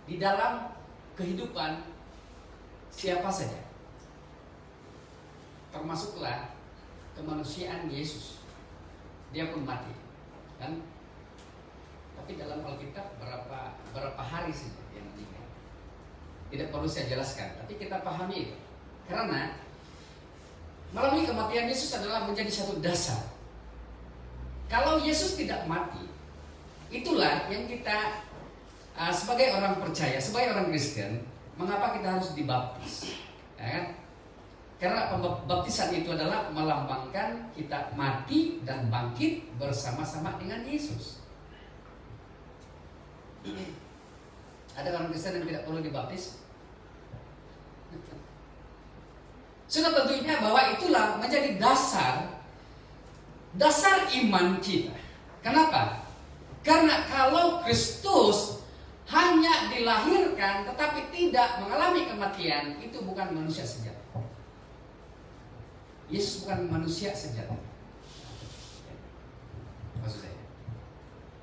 di dalam kehidupan siapa saja, termasuklah kemanusiaan Yesus. Dia pun mati, kan? Tapi dalam Alkitab berapa hari saja dia meninggal. Tidak perlu saya jelaskan, tapi kita pahami itu. Karena melalui kematian Yesus adalah menjadi satu dasar. Kalau Yesus tidak mati, itulah yang kita sebagai orang percaya, sebagai orang Kristen, mengapa kita harus dibaptis? Ya kan? Karena pembaptisan itu adalah melambangkan kita mati dan bangkit bersama-sama dengan Yesus. Ada orang Kristen yang tidak perlu dibaptis? Sudah tentunya bahwa itulah menjadi dasar iman kita. Kenapa? Karena kalau Kristus hanya dilahirkan tetapi tidak mengalami kematian, itu bukan manusia sejati. Yesus bukan manusia sejati. Maksud saya.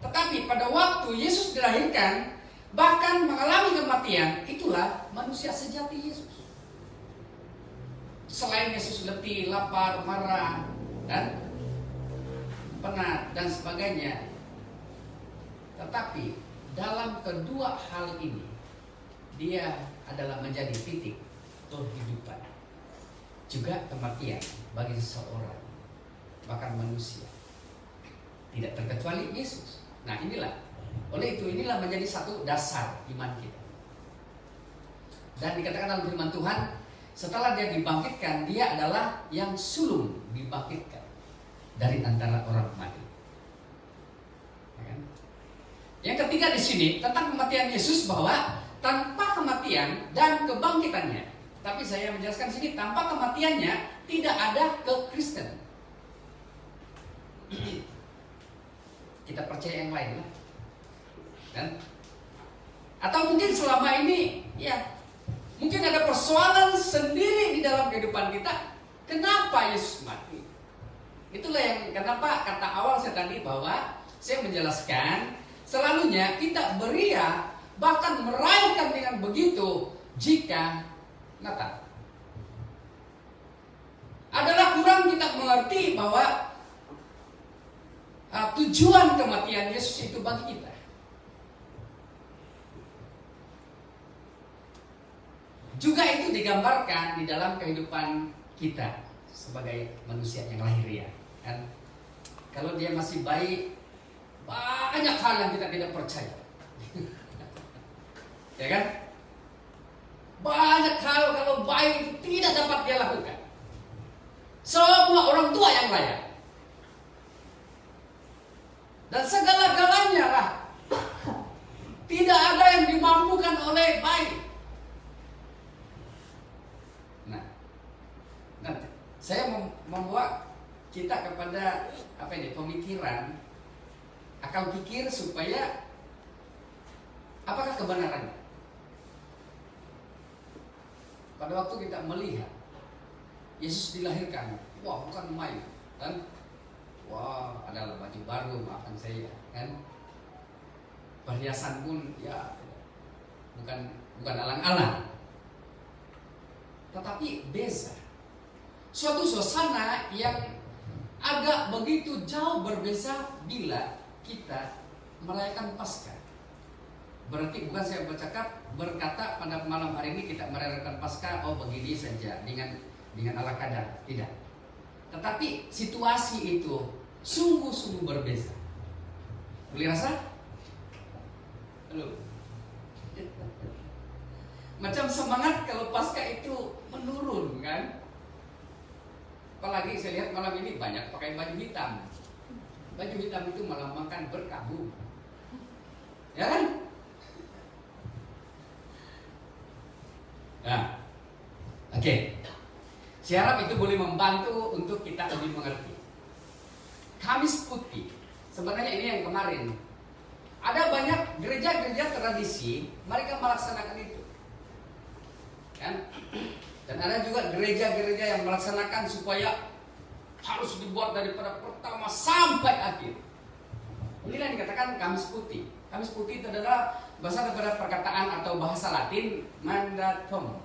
Tetapi pada waktu Yesus dilahirkan, bahkan mengalami kematian, itulah manusia sejati Yesus. Selain Yesus letih, lapar, marah, dan penat dan sebagainya, tetapi dalam kedua hal ini dia adalah menjadi titik kehidupan, juga kematian bagi seseorang, bahkan manusia, tidak terkecuali Yesus. Nah inilah, oleh itu inilah menjadi satu dasar iman kita. Dan dikatakan dalam firman Tuhan, setelah dia dibangkitkan, dia adalah yang sulung dibangkitkan dari antara orang mati. Ya kan? Yang ketiga di sini tentang kematian Yesus, bahwa tanpa kematian dan kebangkitannya. Tapi saya menjelaskan sini, tanpa kematiannya tidak ada kekristenan. Kita percaya yang lain lah. Kan? Atau mungkin selama ini ya mungkin ada persoalan sendiri di dalam kehidupan kita. Kenapa Yesus mati? Itulah yang kenapa kata awal saya tadi, bahwa saya menjelaskan selalunya kita beria, bahkan merayakan dengan begitu jika Natal. Adalah kurang kita mengerti bahwa tujuan kematian Yesus itu bagi kita. Juga itu digambarkan di dalam kehidupan kita sebagai manusia yang lahiriah, kan? Kalau dia masih bayi, banyak hal yang kita tidak percaya. Ya kan? Banyak hal kalau bayi itu tidak dapat dia lakukan. Semua orang tua yang layak. Dan segala-galanya lah tidak ada yang dimampukan oleh bayi. Nah, saya membawa kita kepada pemikiran, akal pikir, supaya apakah kebenarannya. Pada waktu kita melihat Yesus dilahirkan, wah bukan main, kan? Wah adalah baju baru, maafkan saya, kan? Perhiasan pun ya bukan alang-alang, tetapi beza. Suatu suasana yang agak begitu jauh berbeda bila kita merayakan Paskah. Berarti bukan saya berkata pada malam hari ini kita merayakan Paskah begini saja dengan ala kadar, tidak. Tetapi situasi itu sungguh-sungguh berbeda. Boleh rasa? Halo. Macam semangat kalau Paskah itu menurun kan? Apalagi saya lihat malam ini banyak pakai baju hitam. Baju hitam itu melambangkan berkabung. Ya kan? Nah, oke. Saya harap itu boleh membantu untuk kita lebih mengerti. Kamis Putih, sebenarnya ini yang kemarin. Ada banyak gereja-gereja tradisi, mereka melaksanakan itu. Kan? Dan ada juga gereja-gereja yang melaksanakan supaya harus dibuat daripada pertama sampai akhir. Inilah yang dikatakan Kamis Putih. Kamis Putih itu adalah berasal daripada perkataan atau bahasa Latin mandatum.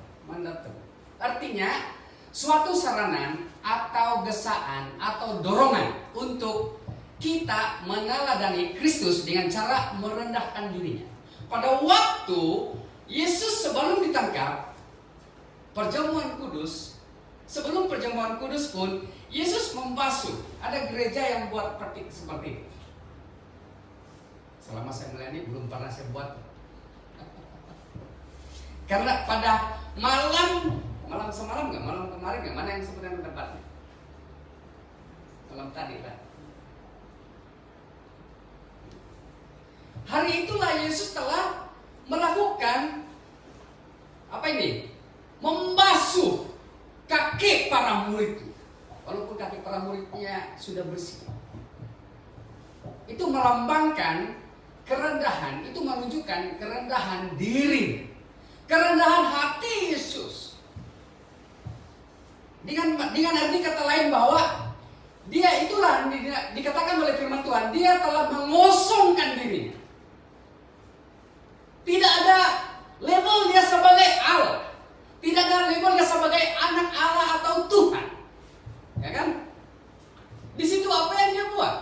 Artinya suatu saranan atau gesaan atau dorongan untuk kita meneladani Kristus dengan cara merendahkan dirinya. Pada waktu Yesus sebelum ditangkap, sebelum perjamuan kudus pun Yesus membasuh. Ada gereja yang buat praktik seperti itu. Selama saya melayani belum pernah saya buat. Karena pada malam semalam nggak, malam kemarin nggak, mana yang sebenarnya tepatnya? Malam tadi lah. Hari itulah Yesus telah melakukan apa ini? Membasuh kaki para murid. Walaupun kaki para muridnya sudah bersih. Itu melambangkan kerendahan, itu menunjukkan kerendahan diri, kerendahan hati Yesus. Dengan arti kata lain bahwa dia itulah dikatakan oleh firman Tuhan, dia telah mengosongkan dirinya. Tidak ada label dia sebagai Allah, tidak ada label dia sebagai anak Allah atau Tuhan, ya kan? Di situ apa yang dia buat?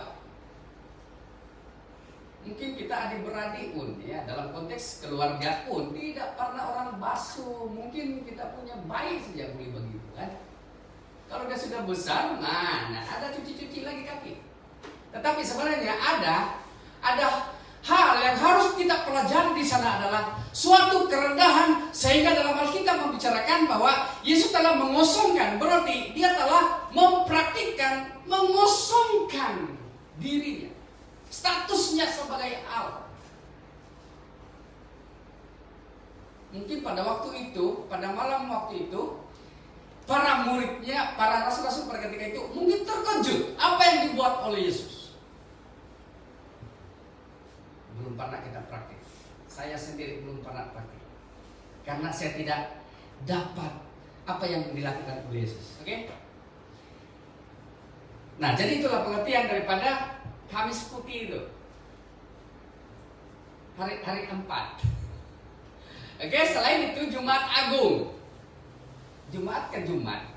Mungkin kita adik-beradik pun, ya, dalam konteks keluarga pun tidak pernah orang basuh. Mungkin kita punya bayi saja boleh begitu kan? Kalau dia sudah besar, nah ada cuci-cuci lagi kaki. Tetapi sebenarnya ada hal yang harus kita pelajari di sana adalah suatu kerendahan, sehingga dalam Alkitab membicarakan bahwa Yesus telah mengosongkan, berarti dia telah mempraktikkan mengosongkan dirinya, statusnya sebagai Allah. Mungkin pada waktu itu, pada malam waktu itu, para muridnya, para rasul-rasul pada ketika itu mungkin terkejut apa yang dibuat oleh Yesus. Belum pernah kita praktik. Saya sendiri belum pernah praktik. Karena saya tidak dapat apa yang dilakukan oleh Yesus. Oke? Nah, jadi itulah pengertian daripada Kamis Putih itu. Hari keempat. Oke, selain itu Jumat Agung. Jumat ke Jumat.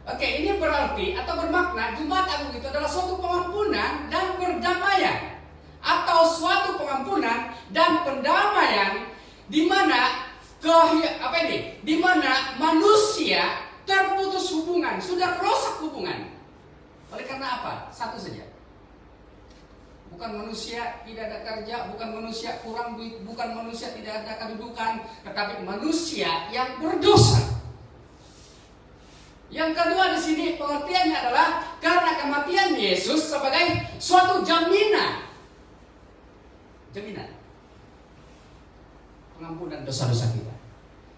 Oke, ini berarti atau bermakna Jumat Agung itu adalah suatu pengampunan dan perdamaian, atau suatu pengampunan dan pendamaian di mana di mana manusia terputus hubungan, sudah rusak hubungan. Oleh karena apa? Satu saja. Bukan manusia tidak ada kerja, bukan manusia kurang duit, bukan manusia tidak ada kedudukan, tetapi manusia yang berdosa. Yang kedua di sini pengertiannya adalah karena kematian Yesus sebagai suatu jaminan pengampunan dosa-dosa kita.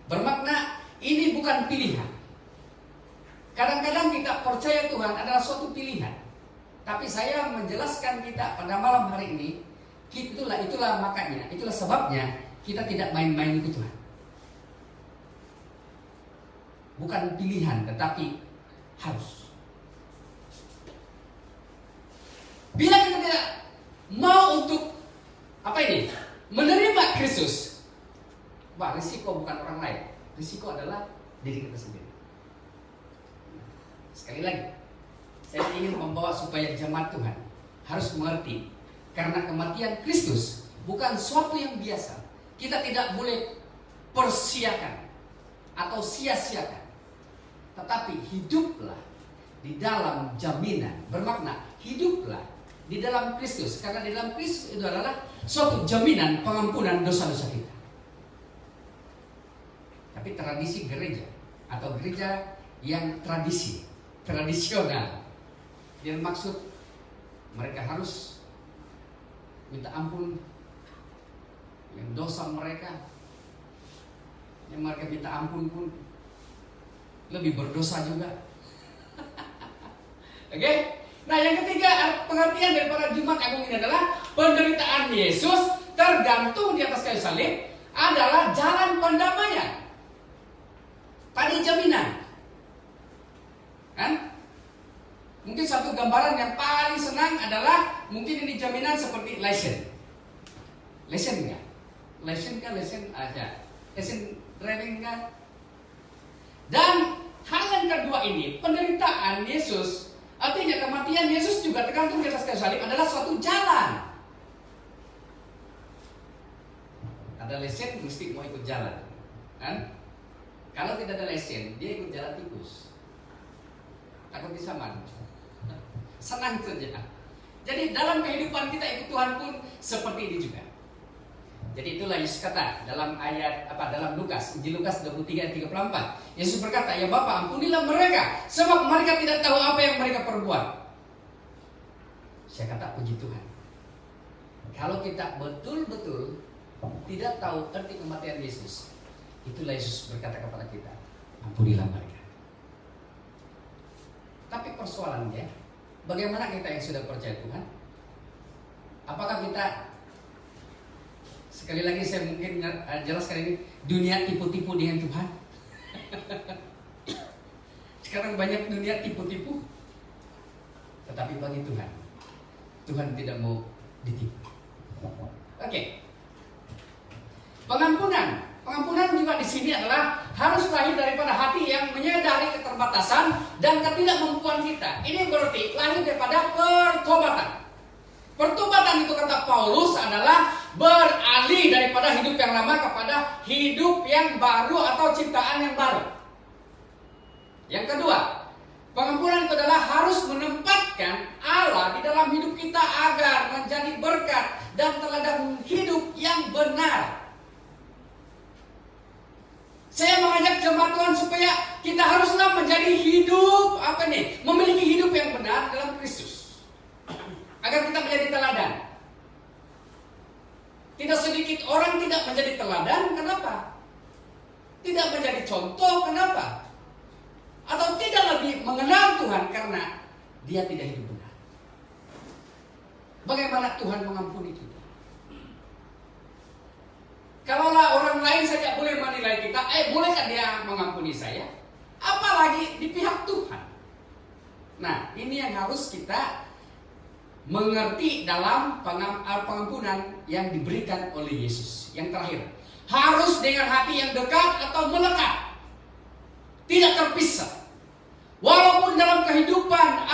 Bermakna ini bukan pilihan. Kadang-kadang kita percaya Tuhan adalah suatu pilihan. Tapi saya menjelaskan kita pada malam hari ini, itulah makanya, itulah sebabnya kita tidak main-main ke Tuhan. Bukan pilihan, tetapi harus. Bila kita tidak mau untuk menerima Kristus, risiko bukan orang lain, risiko adalah diri kita sendiri. Sekali lagi, saya ingin membawa supaya jemaat Tuhan harus mengerti, karena kematian Kristus bukan suatu yang biasa. Kita tidak boleh persiakan atau sia-siakan. Tetapi hiduplah di dalam jaminan, bermakna hiduplah di dalam Kristus. Karena di dalam Kristus itu adalah suatu jaminan pengampunan dosa-dosa kita. Tapi tradisi gereja atau gereja yang tradisional, yang maksud mereka harus minta ampun yang dosa mereka, yang mereka minta ampun pun lebih berdosa juga. Oke? Nah, yang ketiga, pengertian daripada Jumat Agung ini adalah penderitaan Yesus tergantung di atas kayu salib adalah jalan pendamaian. Tadi jaminan. Kan? Mungkin satu gambaran yang paling senang adalah mungkin ini jaminan seperti license. License enggak? License kan license aja. License driving kan? Dan hal yang kedua ini, penderitaan Yesus, artinya kematian Yesus juga tergantung di atas kayu salib adalah suatu jalan. Ada lesen mesti mau ikut jalan, kan? Kalau tidak ada lesen, dia ikut jalan tikus. Takut disamar. Senang saja. Jadi dalam kehidupan kita ikut Tuhan pun seperti ini juga. Jadi itulah Yesus kata dalam ayat dalam Lukas, Injil Lukas 23 ayat 34. Yesus berkata, "Ya Bapa, ampunilah mereka, sebab mereka tidak tahu apa yang mereka perbuat." Saya kata, puji Tuhan. Kalau kita betul-betul tidak tahu arti kematian Yesus, itulah Yesus berkata kepada kita, ampunilah mereka. Tapi persoalannya, bagaimana kita yang sudah percaya Tuhan? Apakah kita, sekali lagi saya mungkin jelaskan ini, dunia tipu-tipu dengan Tuhan? Sekarang banyak dunia tipu-tipu, tetapi bagi Tuhan, Tuhan tidak mau ditipu. Oke. Pengampunan juga di sini adalah harus lahir daripada hati yang menyadari keterbatasan dan ketidakmampuan kita. Ini berarti lahir daripada pertobatan. Pertobatan itu kata Paulus adalah beralih daripada hidup yang lama kepada hidup yang baru atau ciptaan yang baru. Yang kedua, pengampunan itu adalah harus menempatkan Allah di dalam hidup kita agar menjadi berkat dan teladan hidup yang benar. Saya mengajak jemaat Tuhan supaya kita haruslah menjadi hidup memiliki hidup yang benar dalam Kristus, agar kita menjadi teladan. Tidak sedikit orang tidak menjadi teladan, kenapa? Tidak menjadi contoh, kenapa? Atau tidak lagi mengenal Tuhan karena dia tidak hidup benar. Bagaimana Tuhan mengampuni kita? Kalaulah orang lain saja boleh menilai kita, bolehkah dia mengampuni saya? Apalagi di pihak Tuhan. Nah, ini yang harus kita mengerti dalam pengampunan yang diberikan oleh Yesus. Yang terakhir, harus dengan hati yang dekat atau melekat, tidak terpisah. Walaupun dalam kehidupan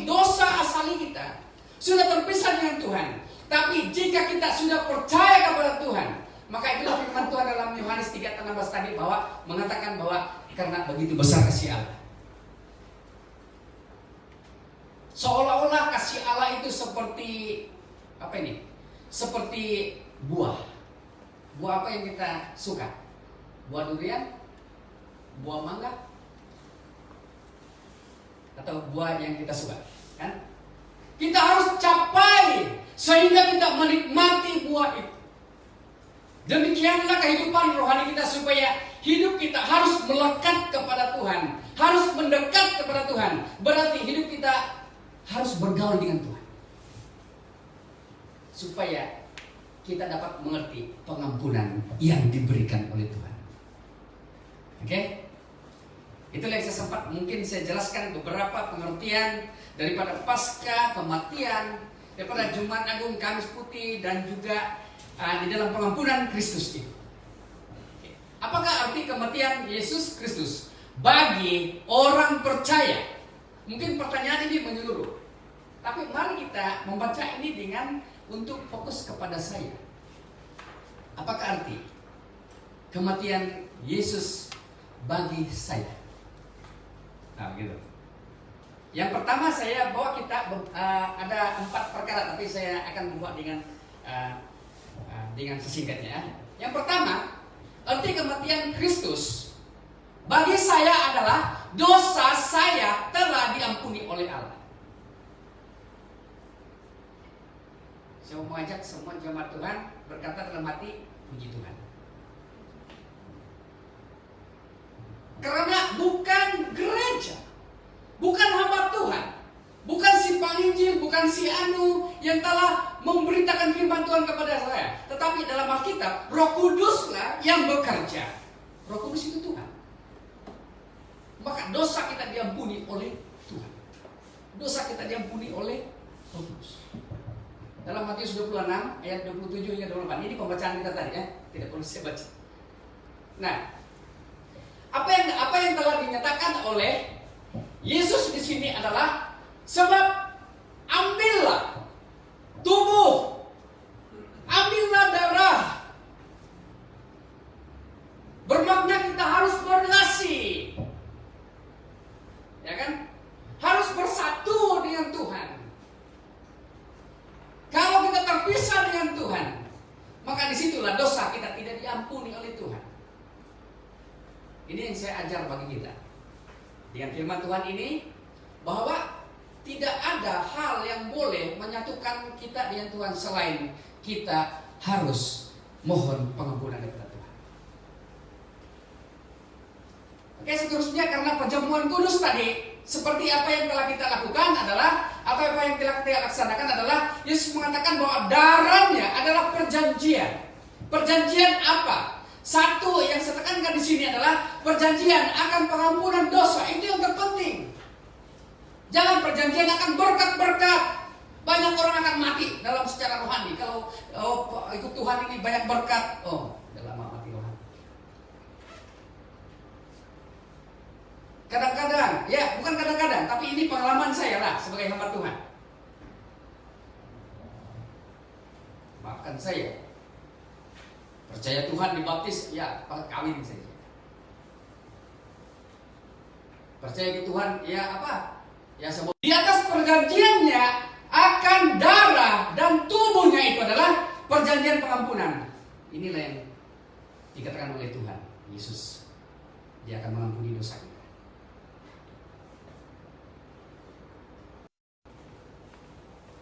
dosa asali kita sudah terpisah dengan Tuhan, tapi jika kita sudah percaya kepada Tuhan, maka itulah firman Tuhan dalam Yohanes 3:16 tadi bahwa mengatakan bahwa karena begitu besar kasih Allah. Seolah-olah kasih Allah itu seperti seperti buah. Buah apa yang kita suka? Buah durian? Buah mangga? Atau buah yang kita suka? Kan? Kita harus capai sehingga kita menikmati buah itu. Demikianlah kehidupan rohani kita, supaya hidup kita harus melekat kepada Tuhan, harus mendekat kepada Tuhan. Berarti hidup kita harus bergaul dengan Tuhan, supaya kita dapat mengerti pengampunan yang diberikan oleh Tuhan. Oke? Itulah yang saya sempat mungkin saya jelaskan beberapa pengertian daripada pasca kematian, daripada Jumat Agung, Kamis Putih, dan juga di dalam pengampunan Kristus itu. Apakah arti kematian Yesus Kristus bagi orang percaya? Mungkin pertanyaan ini menyeluruh, tapi mari kita membaca ini dengan untuk fokus kepada saya. Apakah arti kematian Yesus bagi saya? Nah, begitu. Yang pertama saya bawa kita ada 4 perkara, tapi saya akan membuat dengan sesingkatnya. Yang pertama, arti kematian Kristus bagi saya adalah dosa saya telah diampuni oleh Allah. Saya mau mengajak semua jemaat Tuhan berkata dalam hati, puji Tuhan. Karena bukan gereja, bukan hamba Tuhan, bukan si penginjil, bukan si anu yang telah memberitakan firman Tuhan kepada saya, tetapi dalam Alkitab Roh Kuduslah yang bekerja. Roh Kudus itu Tuhan. Maka dosa kita diampuni oleh Tuhan. Dosa kita diampuni oleh Roh Kudus. Dalam Matius 26 ayat 27 hingga 28. Ini pembacaan kita tadi ya, tidak perlu saya baca. Nah, apa yang telah dinyatakan oleh Yesus di sini adalah sebab ambillah tubuh, ambillah darah. Bermakna kita harus berrelasi, ya kan? Harus bersatu dengan Tuhan. Kalau kita terpisah dengan Tuhan, maka disitulah dosa kita tidak diampuni oleh Tuhan. Ini yang saya ajar bagi kita dengan firman Tuhan ini, bahwa tidak ada hal yang boleh menyatukan kita dengan Tuhan selain kita harus mohon pengampunan kepada Tuhan. Oke, seterusnya karena perjamuan kudus tadi, seperti apa yang telah kita lakukan adalah, atau apa yang telah kita laksanakan adalah, Yesus mengatakan bahwa darahnya adalah perjanjian. Perjanjian apa? Satu yang saya tekankan di sini adalah perjanjian akan pengampunan dosa. Itu yang terpenting. Jangan perjanjian akan berkat-berkat. Banyak orang akan mati dalam secara rohani kalau ikut Tuhan ini banyak berkat. Udah lama mati rohani. Kadang-kadang, ya bukan kadang-kadang, tapi ini pengalaman saya lah sebagai hamba Tuhan. Maafkan saya. Percaya Tuhan dibaptis, ya kawin saja. Percaya ke Tuhan, ya apa? Ya semua. Di atas perjanjiannya akan darah dan tubuhnya itu adalah perjanjian pengampunan. Inilah yang dikatakan oleh Tuhan Yesus. Dia akan mengampuni dosa kita.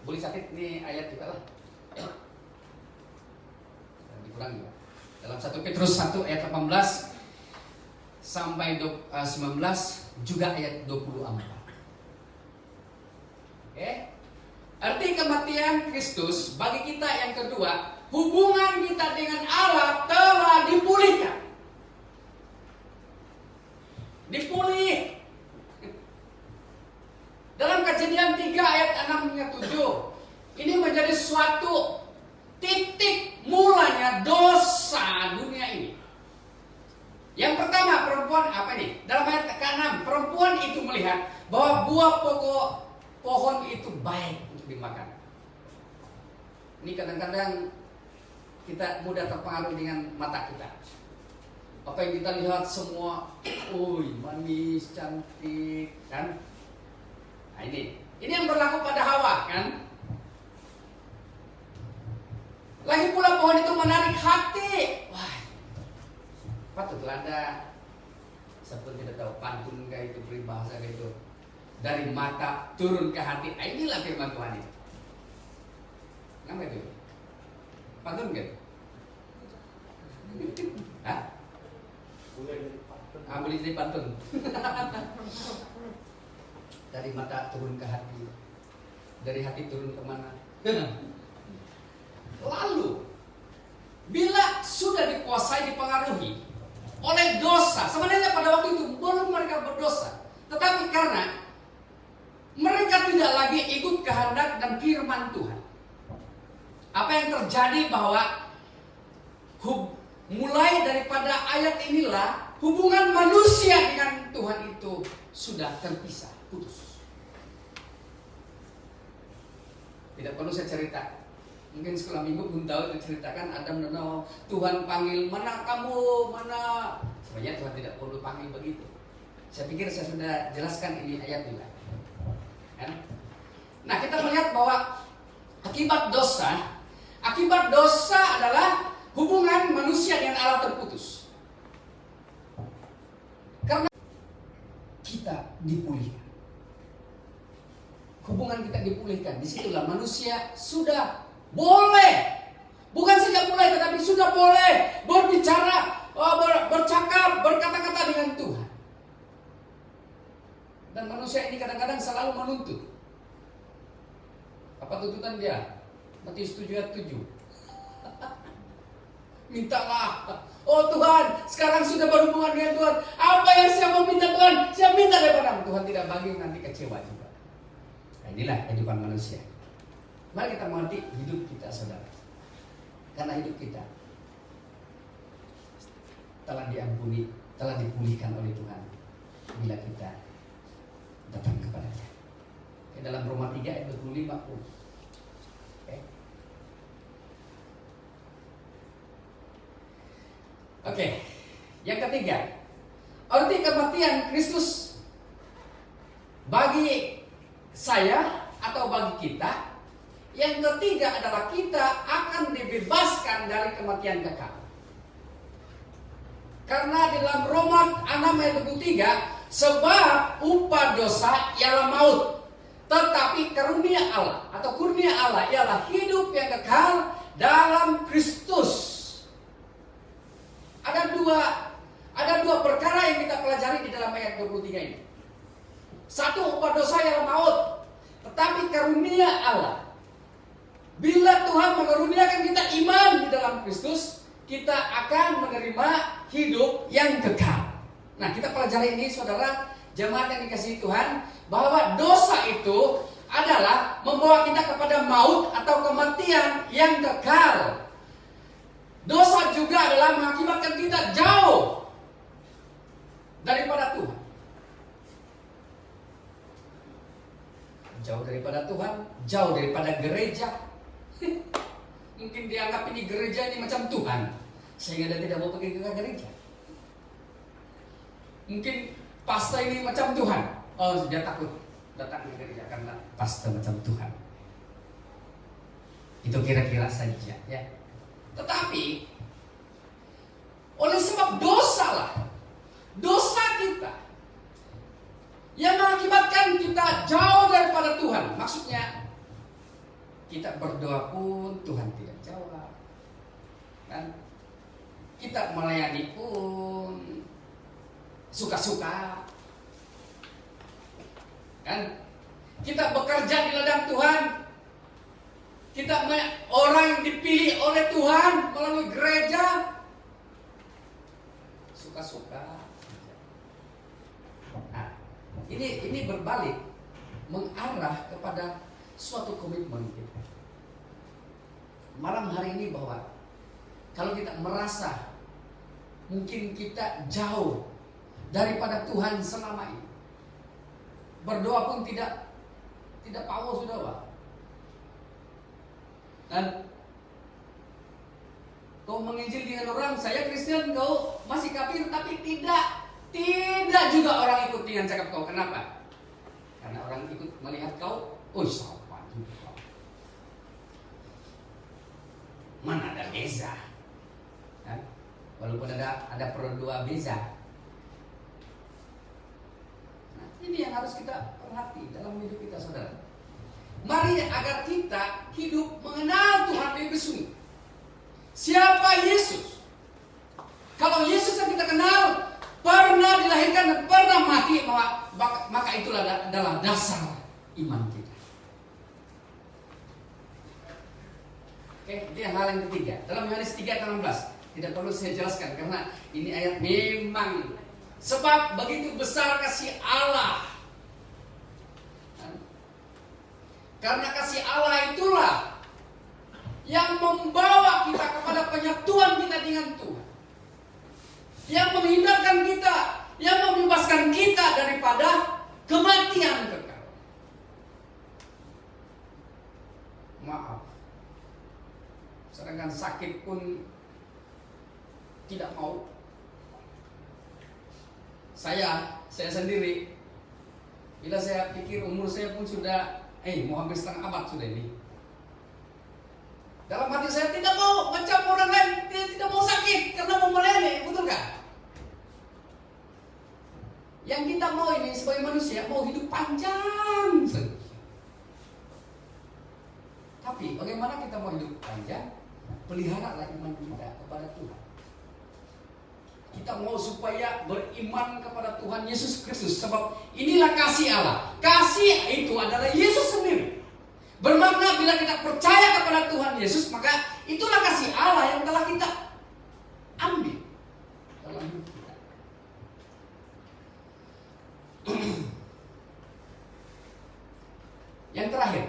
Boleh catat ini ayat juga lah. Dikurangi ya. Dalam 1 Petrus 1 ayat 18 sampai 19, juga ayat 24. Arti kematian Kristus bagi kita yang kedua, hubungan kita dengan Allah telah dipulihkan. Dipulih. Dalam Kejadian 3 ayat 6 hingga 7, ini menjadi suatu titik mulanya dosa dunia ini. Yang pertama, perempuan apa ini? Dalam ayat ke-6, perempuan itu melihat bahwa buah pokok pohon itu baik untuk dimakan. Ini kadang-kadang kita mudah terpengaruh dengan mata kita. Apa yang kita lihat semua, manis, cantik, kan? Nah ini yang berlaku pada Hawa, kan? Lagi pula pohon itu menarik hati. Wah, patutlah ada, siapa tidak tahu pantun kayak itu, peribahasa kayak itu, dari mata turun ke hati. Inilah firman Tuhan itu. Kenapa itu? Pantun kan? Hah? Boleh jadi pantun. Dari mata turun ke hati, dari hati turun kemana? Lalu, bila sudah dikuasai, dipengaruhi oleh dosa, sebenarnya pada waktu itu belum mereka berdosa, tetapi karena mereka tidak lagi ikut kehendak dan firman Tuhan, apa yang terjadi bahwa mulai daripada ayat inilah hubungan manusia dengan Tuhan itu sudah terpisah, putus. Tidak perlu saya cerita Mungkin sekolah minggu belum tahu diceritakan Adam dan Hawa. Tuhan panggil, mana kamu, mana. Sebenarnya Tuhan tidak perlu panggil begitu. Saya pikir saya sudah jelaskan ini ayat juga. Kan? Nah, kita melihat bahwa akibat dosa adalah hubungan manusia dengan Allah terputus. Karena kita dipulihkan. Hubungan kita dipulihkan. Disitulah manusia sudah boleh, bukan saja boleh, tetapi sudah boleh berbicara, bercakap, berkata-kata dengan Tuhan. Dan manusia ini kadang-kadang selalu menuntut. Apa tuntutan dia? Matius 7 ayat 7. Mintalah. Oh Tuhan, sekarang sudah berhubungan dengan Tuhan. Apa yang saya mau minta Tuhan? Saya minta daripada Tuhan tidak bagi, nanti kecewa juga. Nah, inilah kehidupan manusia. Mari kita mengerti hidup kita, saudara. Karena hidup kita telah diampuni, telah dipulihkan oleh Tuhan bila kita datang kepadanya. Dalam Roma 3 ayat 25. Oke. Yang ketiga, arti kematian Kristus bagi saya atau bagi kita. Yang ketiga adalah kita akan dibebaskan dari kematian kekal. Karena di dalam Roma 6 ayat 23, sebab upah dosa ialah maut, tetapi karunia Allah atau kurnia Allah ialah hidup yang kekal dalam Kristus. Ada dua perkara yang kita pelajari di dalam ayat 23 ini. Satu, upah dosa ialah maut, tetapi karunia Allah. Bila Tuhan mengaruniakan kita iman di dalam Kristus, kita akan menerima hidup yang kekal. Nah, kita pelajari ini, saudara, jemaat yang dikasihi Tuhan, bahwa dosa itu adalah membawa kita kepada maut atau kematian yang kekal. Dosa juga adalah mengakibatkan kita jauh daripada Tuhan. Jauh daripada Tuhan, jauh daripada gereja. Mungkin dianggap ini gereja ini macam Tuhan, sehingga dia tidak mau pergi ke gereja. Mungkin pastor ini macam Tuhan. Oh, dia takut datang ke gereja karena pastor macam Tuhan. Itu kira-kira saja, ya. Tetapi oleh sebab dosa kita yang mengakibatkan kita jauh daripada Tuhan. Maksudnya kita berdoa pun Tuhan tidak jawab, kan? Kita melayani pun suka-suka, kan? Kita bekerja di ladang Tuhan, kita orang yang dipilih oleh Tuhan melalui gereja, suka-suka. Nah, ini berbalik, mengarah kepada suatu komitmen kita. Malam hari ini bahwa kalau kita merasa mungkin kita jauh daripada Tuhan selama ini, berdoa pun tidak power, saudara. Dan kau menginjil dengan orang, saya Kristen, kau masih kafir, tapi tidak juga orang ikut dengan cakap kau. Kenapa? Karena orang ikut melihat kau, oh sama juga. Mana ada beza? Kan? Walaupun ada dua beza. Nah, ini yang harus kita perhati dalam hidup kita, saudara. Mari agar kita hidup mengenal Tuhan lebih sungguh. Siapa Yesus? Kalau Yesus yang kita kenal pernah dilahirkan dan pernah mati, maka itulah adalah dasar iman kita. Oke, itu yang hal yang ketiga. Dalam Yohanes 3:16 tidak perlu saya jelaskan karena ini ayat memang, sebab begitu besar kasih Allah. Karena kasih Allah itulah yang membawa kita kepada penyatuan kita dengan Tuhan, yang menghindarkan kita, yang membebaskan kita daripada kematian kekal. Maaf, sedangkan sakit pun tidak mau. Saya sendiri, bila saya pikir umur saya pun sudah mau hampir setengah abad sudah ini, dalam hati saya tidak mau macam orang lain, tidak mau sakit karena mau melayani, betul kan? Yang kita mau ini sebagai manusia mau hidup panjang. Tapi bagaimana kita mau hidup panjang? Peliharalah iman kita kepada Tuhan. Kita mau supaya beriman kepada Tuhan Yesus Kristus, sebab inilah kasih Allah. Kasih itu adalah Yesus sendiri. Bermakna bila kita percaya kepada Tuhan Yesus, maka itulah kasih Allah yang telah kita ambil dalam hidup kita. Yang terakhir,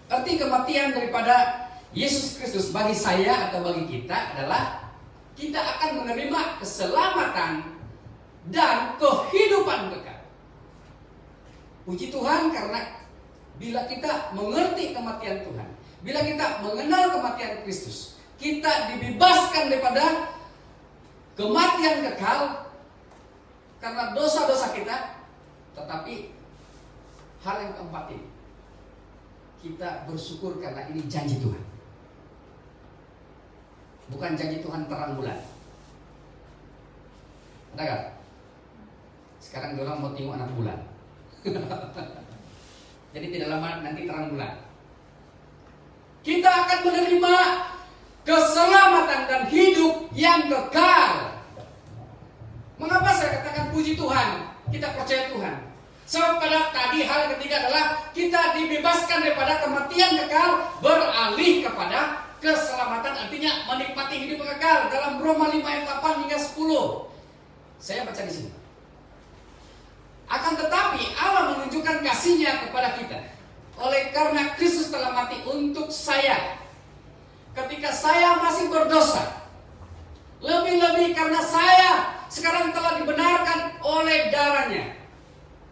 arti kematian daripada Yesus Kristus bagi saya atau bagi kita adalah kita akan menerima keselamatan dan kehidupan kekal. Puji Tuhan, karena bila kita mengerti kematian Tuhan, bila kita mengenal kematian Kristus, kita dibebaskan daripada kematian kekal karena dosa-dosa kita. Tetapi hal yang keempat ini, kita bersyukur karena ini janji Tuhan. Bukan janji Tuhan terang bulan. Ada gak? Sekarang orang mau tengok anak bulan. Jadi tidak lama nanti terang bulan. Kita akan menerima keselamatan dan hidup yang kekal. Mengapa saya katakan puji Tuhan? Kita percaya Tuhan. Sebab pada tadi hal yang ketiga adalah kita dibebaskan daripada kematian kekal, beralih kepada keselamatan, artinya menikmati hidup kekal dalam Roma 5 ayat 8 hingga 10. Saya baca di sini. Akan tetapi Allah menunjukkan kasih-Nya kepada kita oleh karena Kristus telah mati untuk saya ketika saya masih berdosa. Lebih-lebih karena saya sekarang telah dibenarkan oleh darah-Nya,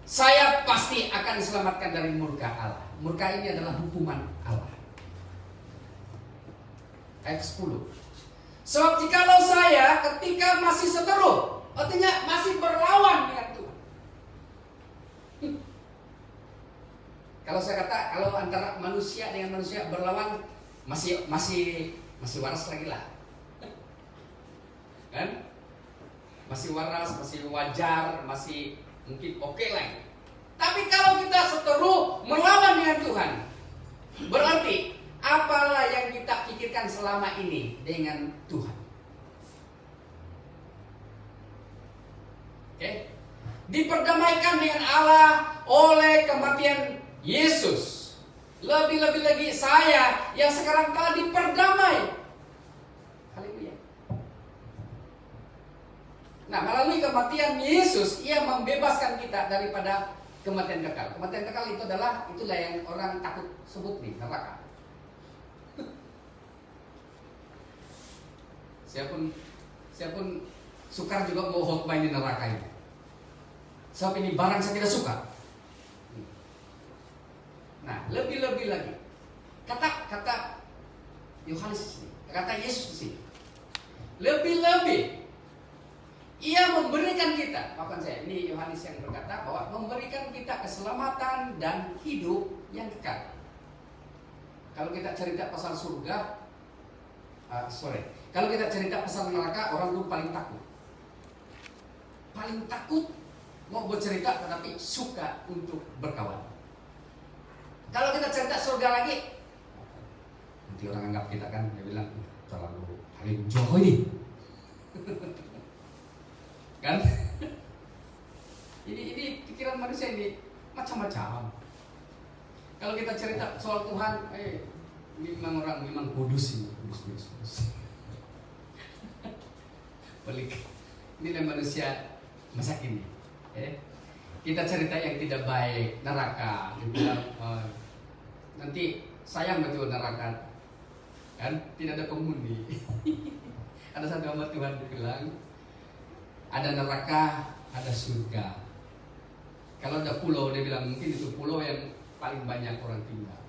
saya pasti akan diselamatkan dari murka Allah. Murka ini adalah hukuman Allah. Ayat 10. Sebab jikalau saya ketika masih seteru, artinya masih berlawan dengan Tuhan. Kalau saya kata, kalau antara manusia dengan manusia berlawan, masih waras lagi lah, kan? Masih waras, masih wajar, masih mungkin oke lah. Tapi kalau kita seteru melawan dengan Tuhan, berarti apalah yang kita pikirkan selama ini dengan Tuhan? Oke? Diperdamaikan dengan Allah oleh kematian Yesus. Lebih-lebih lagi saya yang sekarang telah diperdamai. Haleluya. Nah, melalui kematian Yesus, Ia membebaskan kita daripada kematian kekal. Kematian kekal itu itulah yang orang takut sebut nih, neraka. Saya pun sukar juga mau khotbah di neraka ini. Sebab ini barang saya tidak suka. Nah, lebih-lebih lagi. Kata Yohanes ini, kata Yesus di sini. Lebih-lebih Ia memberikan kita, maafkan saya, ini Yohanes yang berkata bahwa memberikan kita keselamatan dan hidup yang kekal. Kalau kita cerita pasal surga, kalau kita cerita pasal neraka, orang tuh paling takut. Paling takut mau bercerita tetapi suka untuk berkawan. Kalau kita cerita surga lagi, nanti orang anggap kita kan, dia bilang terlalu jauh ini. Kan? Ini pikiran manusia ini macam-macam. Kalau kita cerita soal Tuhan, memang kudus ini, kudus. Pelik. Inilah manusia masa kini. Kita cerita yang tidak baik, neraka, nanti sayang betul neraka, kan? Tidak ada penghuni. Ada satu hamba Tuhan bilang, ada neraka, ada surga. Kalau ada pulau, dia bilang mungkin itu pulau yang paling banyak orang tinggal.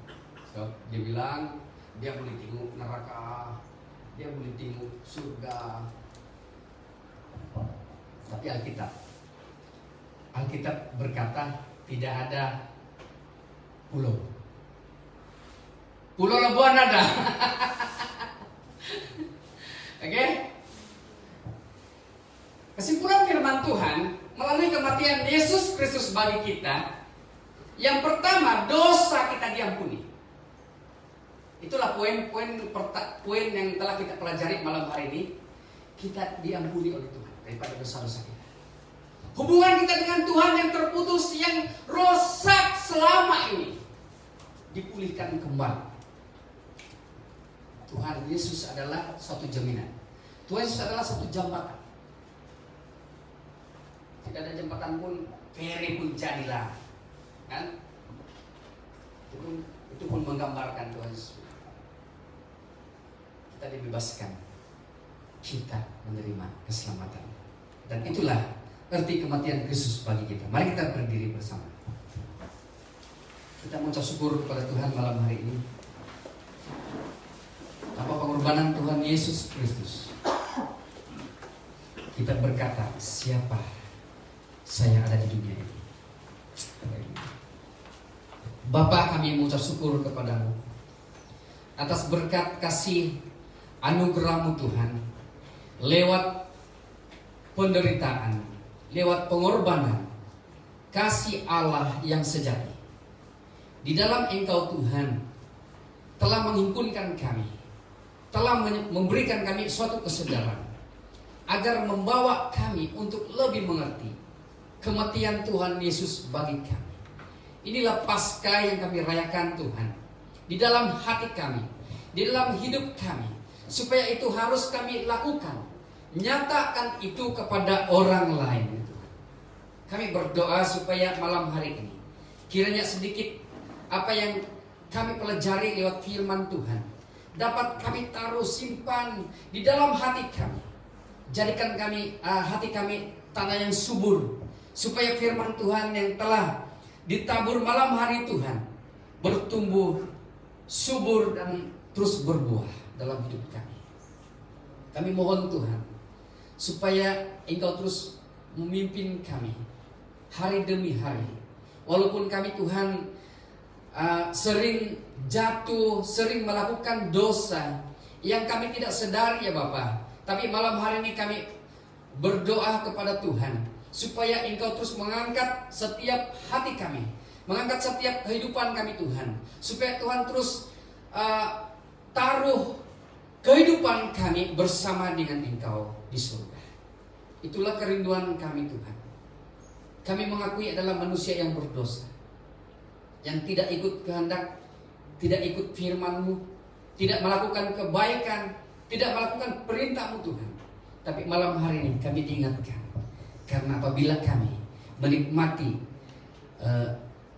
So, dia bilang Dia boleh tengok neraka, dia boleh tengok surga. Tapi Alkitab berkata tidak ada pulau. Pulau Labuan ada. Oke? Kesimpulan firman Tuhan melalui kematian Yesus Kristus bagi kita, yang pertama, dosa kita diampuni. Itulah poin yang telah kita pelajari malam hari ini. Kita diampuni oleh Tuhan daripada dosa-dosa kita. Hubungan kita dengan Tuhan yang terputus, yang rusak selama ini, dipulihkan kembali. Tuhan Yesus adalah suatu jaminan. Tuhan Yesus adalah satu jambatan. Tidak ada jembatan pun, ferry pun jadilah, kan? Itu pun menggambarkan Tuhan Yesus. Kita dibebaskan, kita menerima keselamatan, dan itulah arti kematian Kristus bagi kita. Mari kita berdiri bersama. Kita mengucap syukur kepada Tuhan malam hari ini. Tanpa pengorbanan Tuhan Yesus Kristus, kita berkata, siapa saya ada di dunia ini. Bapa, kami mengucap syukur kepadamu atas berkat kasih anugerah-Mu Tuhan, lewat penderitaan, lewat pengorbanan, kasih Allah yang sejati. Di dalam Engkau Tuhan telah menghimpunkan kami, telah memberikan kami suatu kesadaran agar membawa kami untuk lebih mengerti kematian Tuhan Yesus bagi kami. Inilah Paskah yang kami rayakan Tuhan di dalam hati kami, di dalam hidup kami, supaya itu harus kami lakukan, nyatakan itu kepada orang lain. Kami berdoa supaya malam hari ini kiranya sedikit apa yang kami pelajari lewat firman Tuhan dapat kami taruh, simpan di dalam hati kami. Jadikan kami hati kami tanah yang subur, supaya firman Tuhan yang telah ditabur malam hari Tuhan bertumbuh subur dan terus berbuah dalam hidup kami. Kami mohon Tuhan supaya Engkau terus memimpin kami hari demi hari. Walaupun kami Tuhan sering jatuh, sering melakukan dosa yang kami tidak sadari ya Bapa. Tapi malam hari ini kami berdoa kepada Tuhan supaya Engkau terus mengangkat setiap hati kami, mengangkat setiap kehidupan kami Tuhan, supaya Tuhan terus taruh kehidupan kami bersama dengan Engkau di surga. Itulah kerinduan kami Tuhan. Kami mengakui adalah manusia yang berdosa, yang tidak ikut kehendak, tidak ikut firman-Mu, tidak melakukan kebaikan, tidak melakukan perintah-Mu Tuhan. Tapi malam hari ini kami diingatkan, karena apabila kami menikmati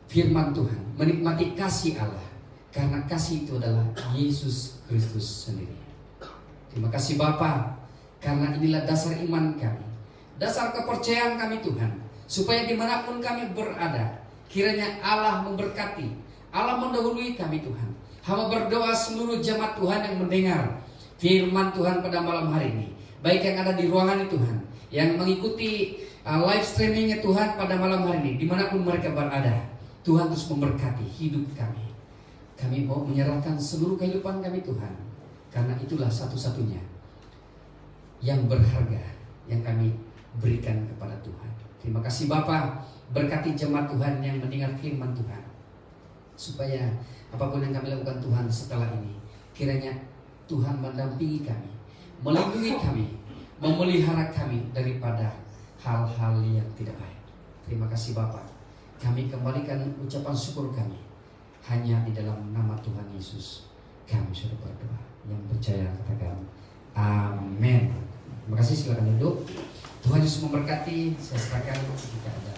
firman Tuhan, menikmati kasih Allah, karena kasih itu adalah Yesus Kristus sendiri. Terima kasih Bapa, karena inilah dasar iman kami, dasar kepercayaan kami Tuhan, supaya dimanapun kami berada, kiranya Allah memberkati, Allah mendahului kami Tuhan. Hamba berdoa seluruh jemaat Tuhan yang mendengar firman Tuhan pada malam hari ini, baik yang ada di ruangan ini Tuhan, yang mengikuti live streamingnya Tuhan pada malam hari ini, dimanapun mereka berada, Tuhan terus memberkati hidup kami. Kami mau menyerahkan seluruh kehidupan kami Tuhan, karena itulah satu-satunya yang berharga yang kami berikan kepada Tuhan. Terima kasih Bapa, berkati jemaat Tuhan yang mendengar firman Tuhan, supaya apapun yang kami lakukan Tuhan setelah ini, kiranya Tuhan mendampingi kami, melindungi kami, memelihara kami daripada hal-hal yang tidak baik. Terima kasih Bapa, kami kembalikan ucapan syukur kami hanya di dalam nama Tuhan Yesus. Kami sudah berdoa. Yang percaya katakan amin. Terima kasih, silakan duduk. Tuhan Yesus memberkati. Saya serahkan jika ada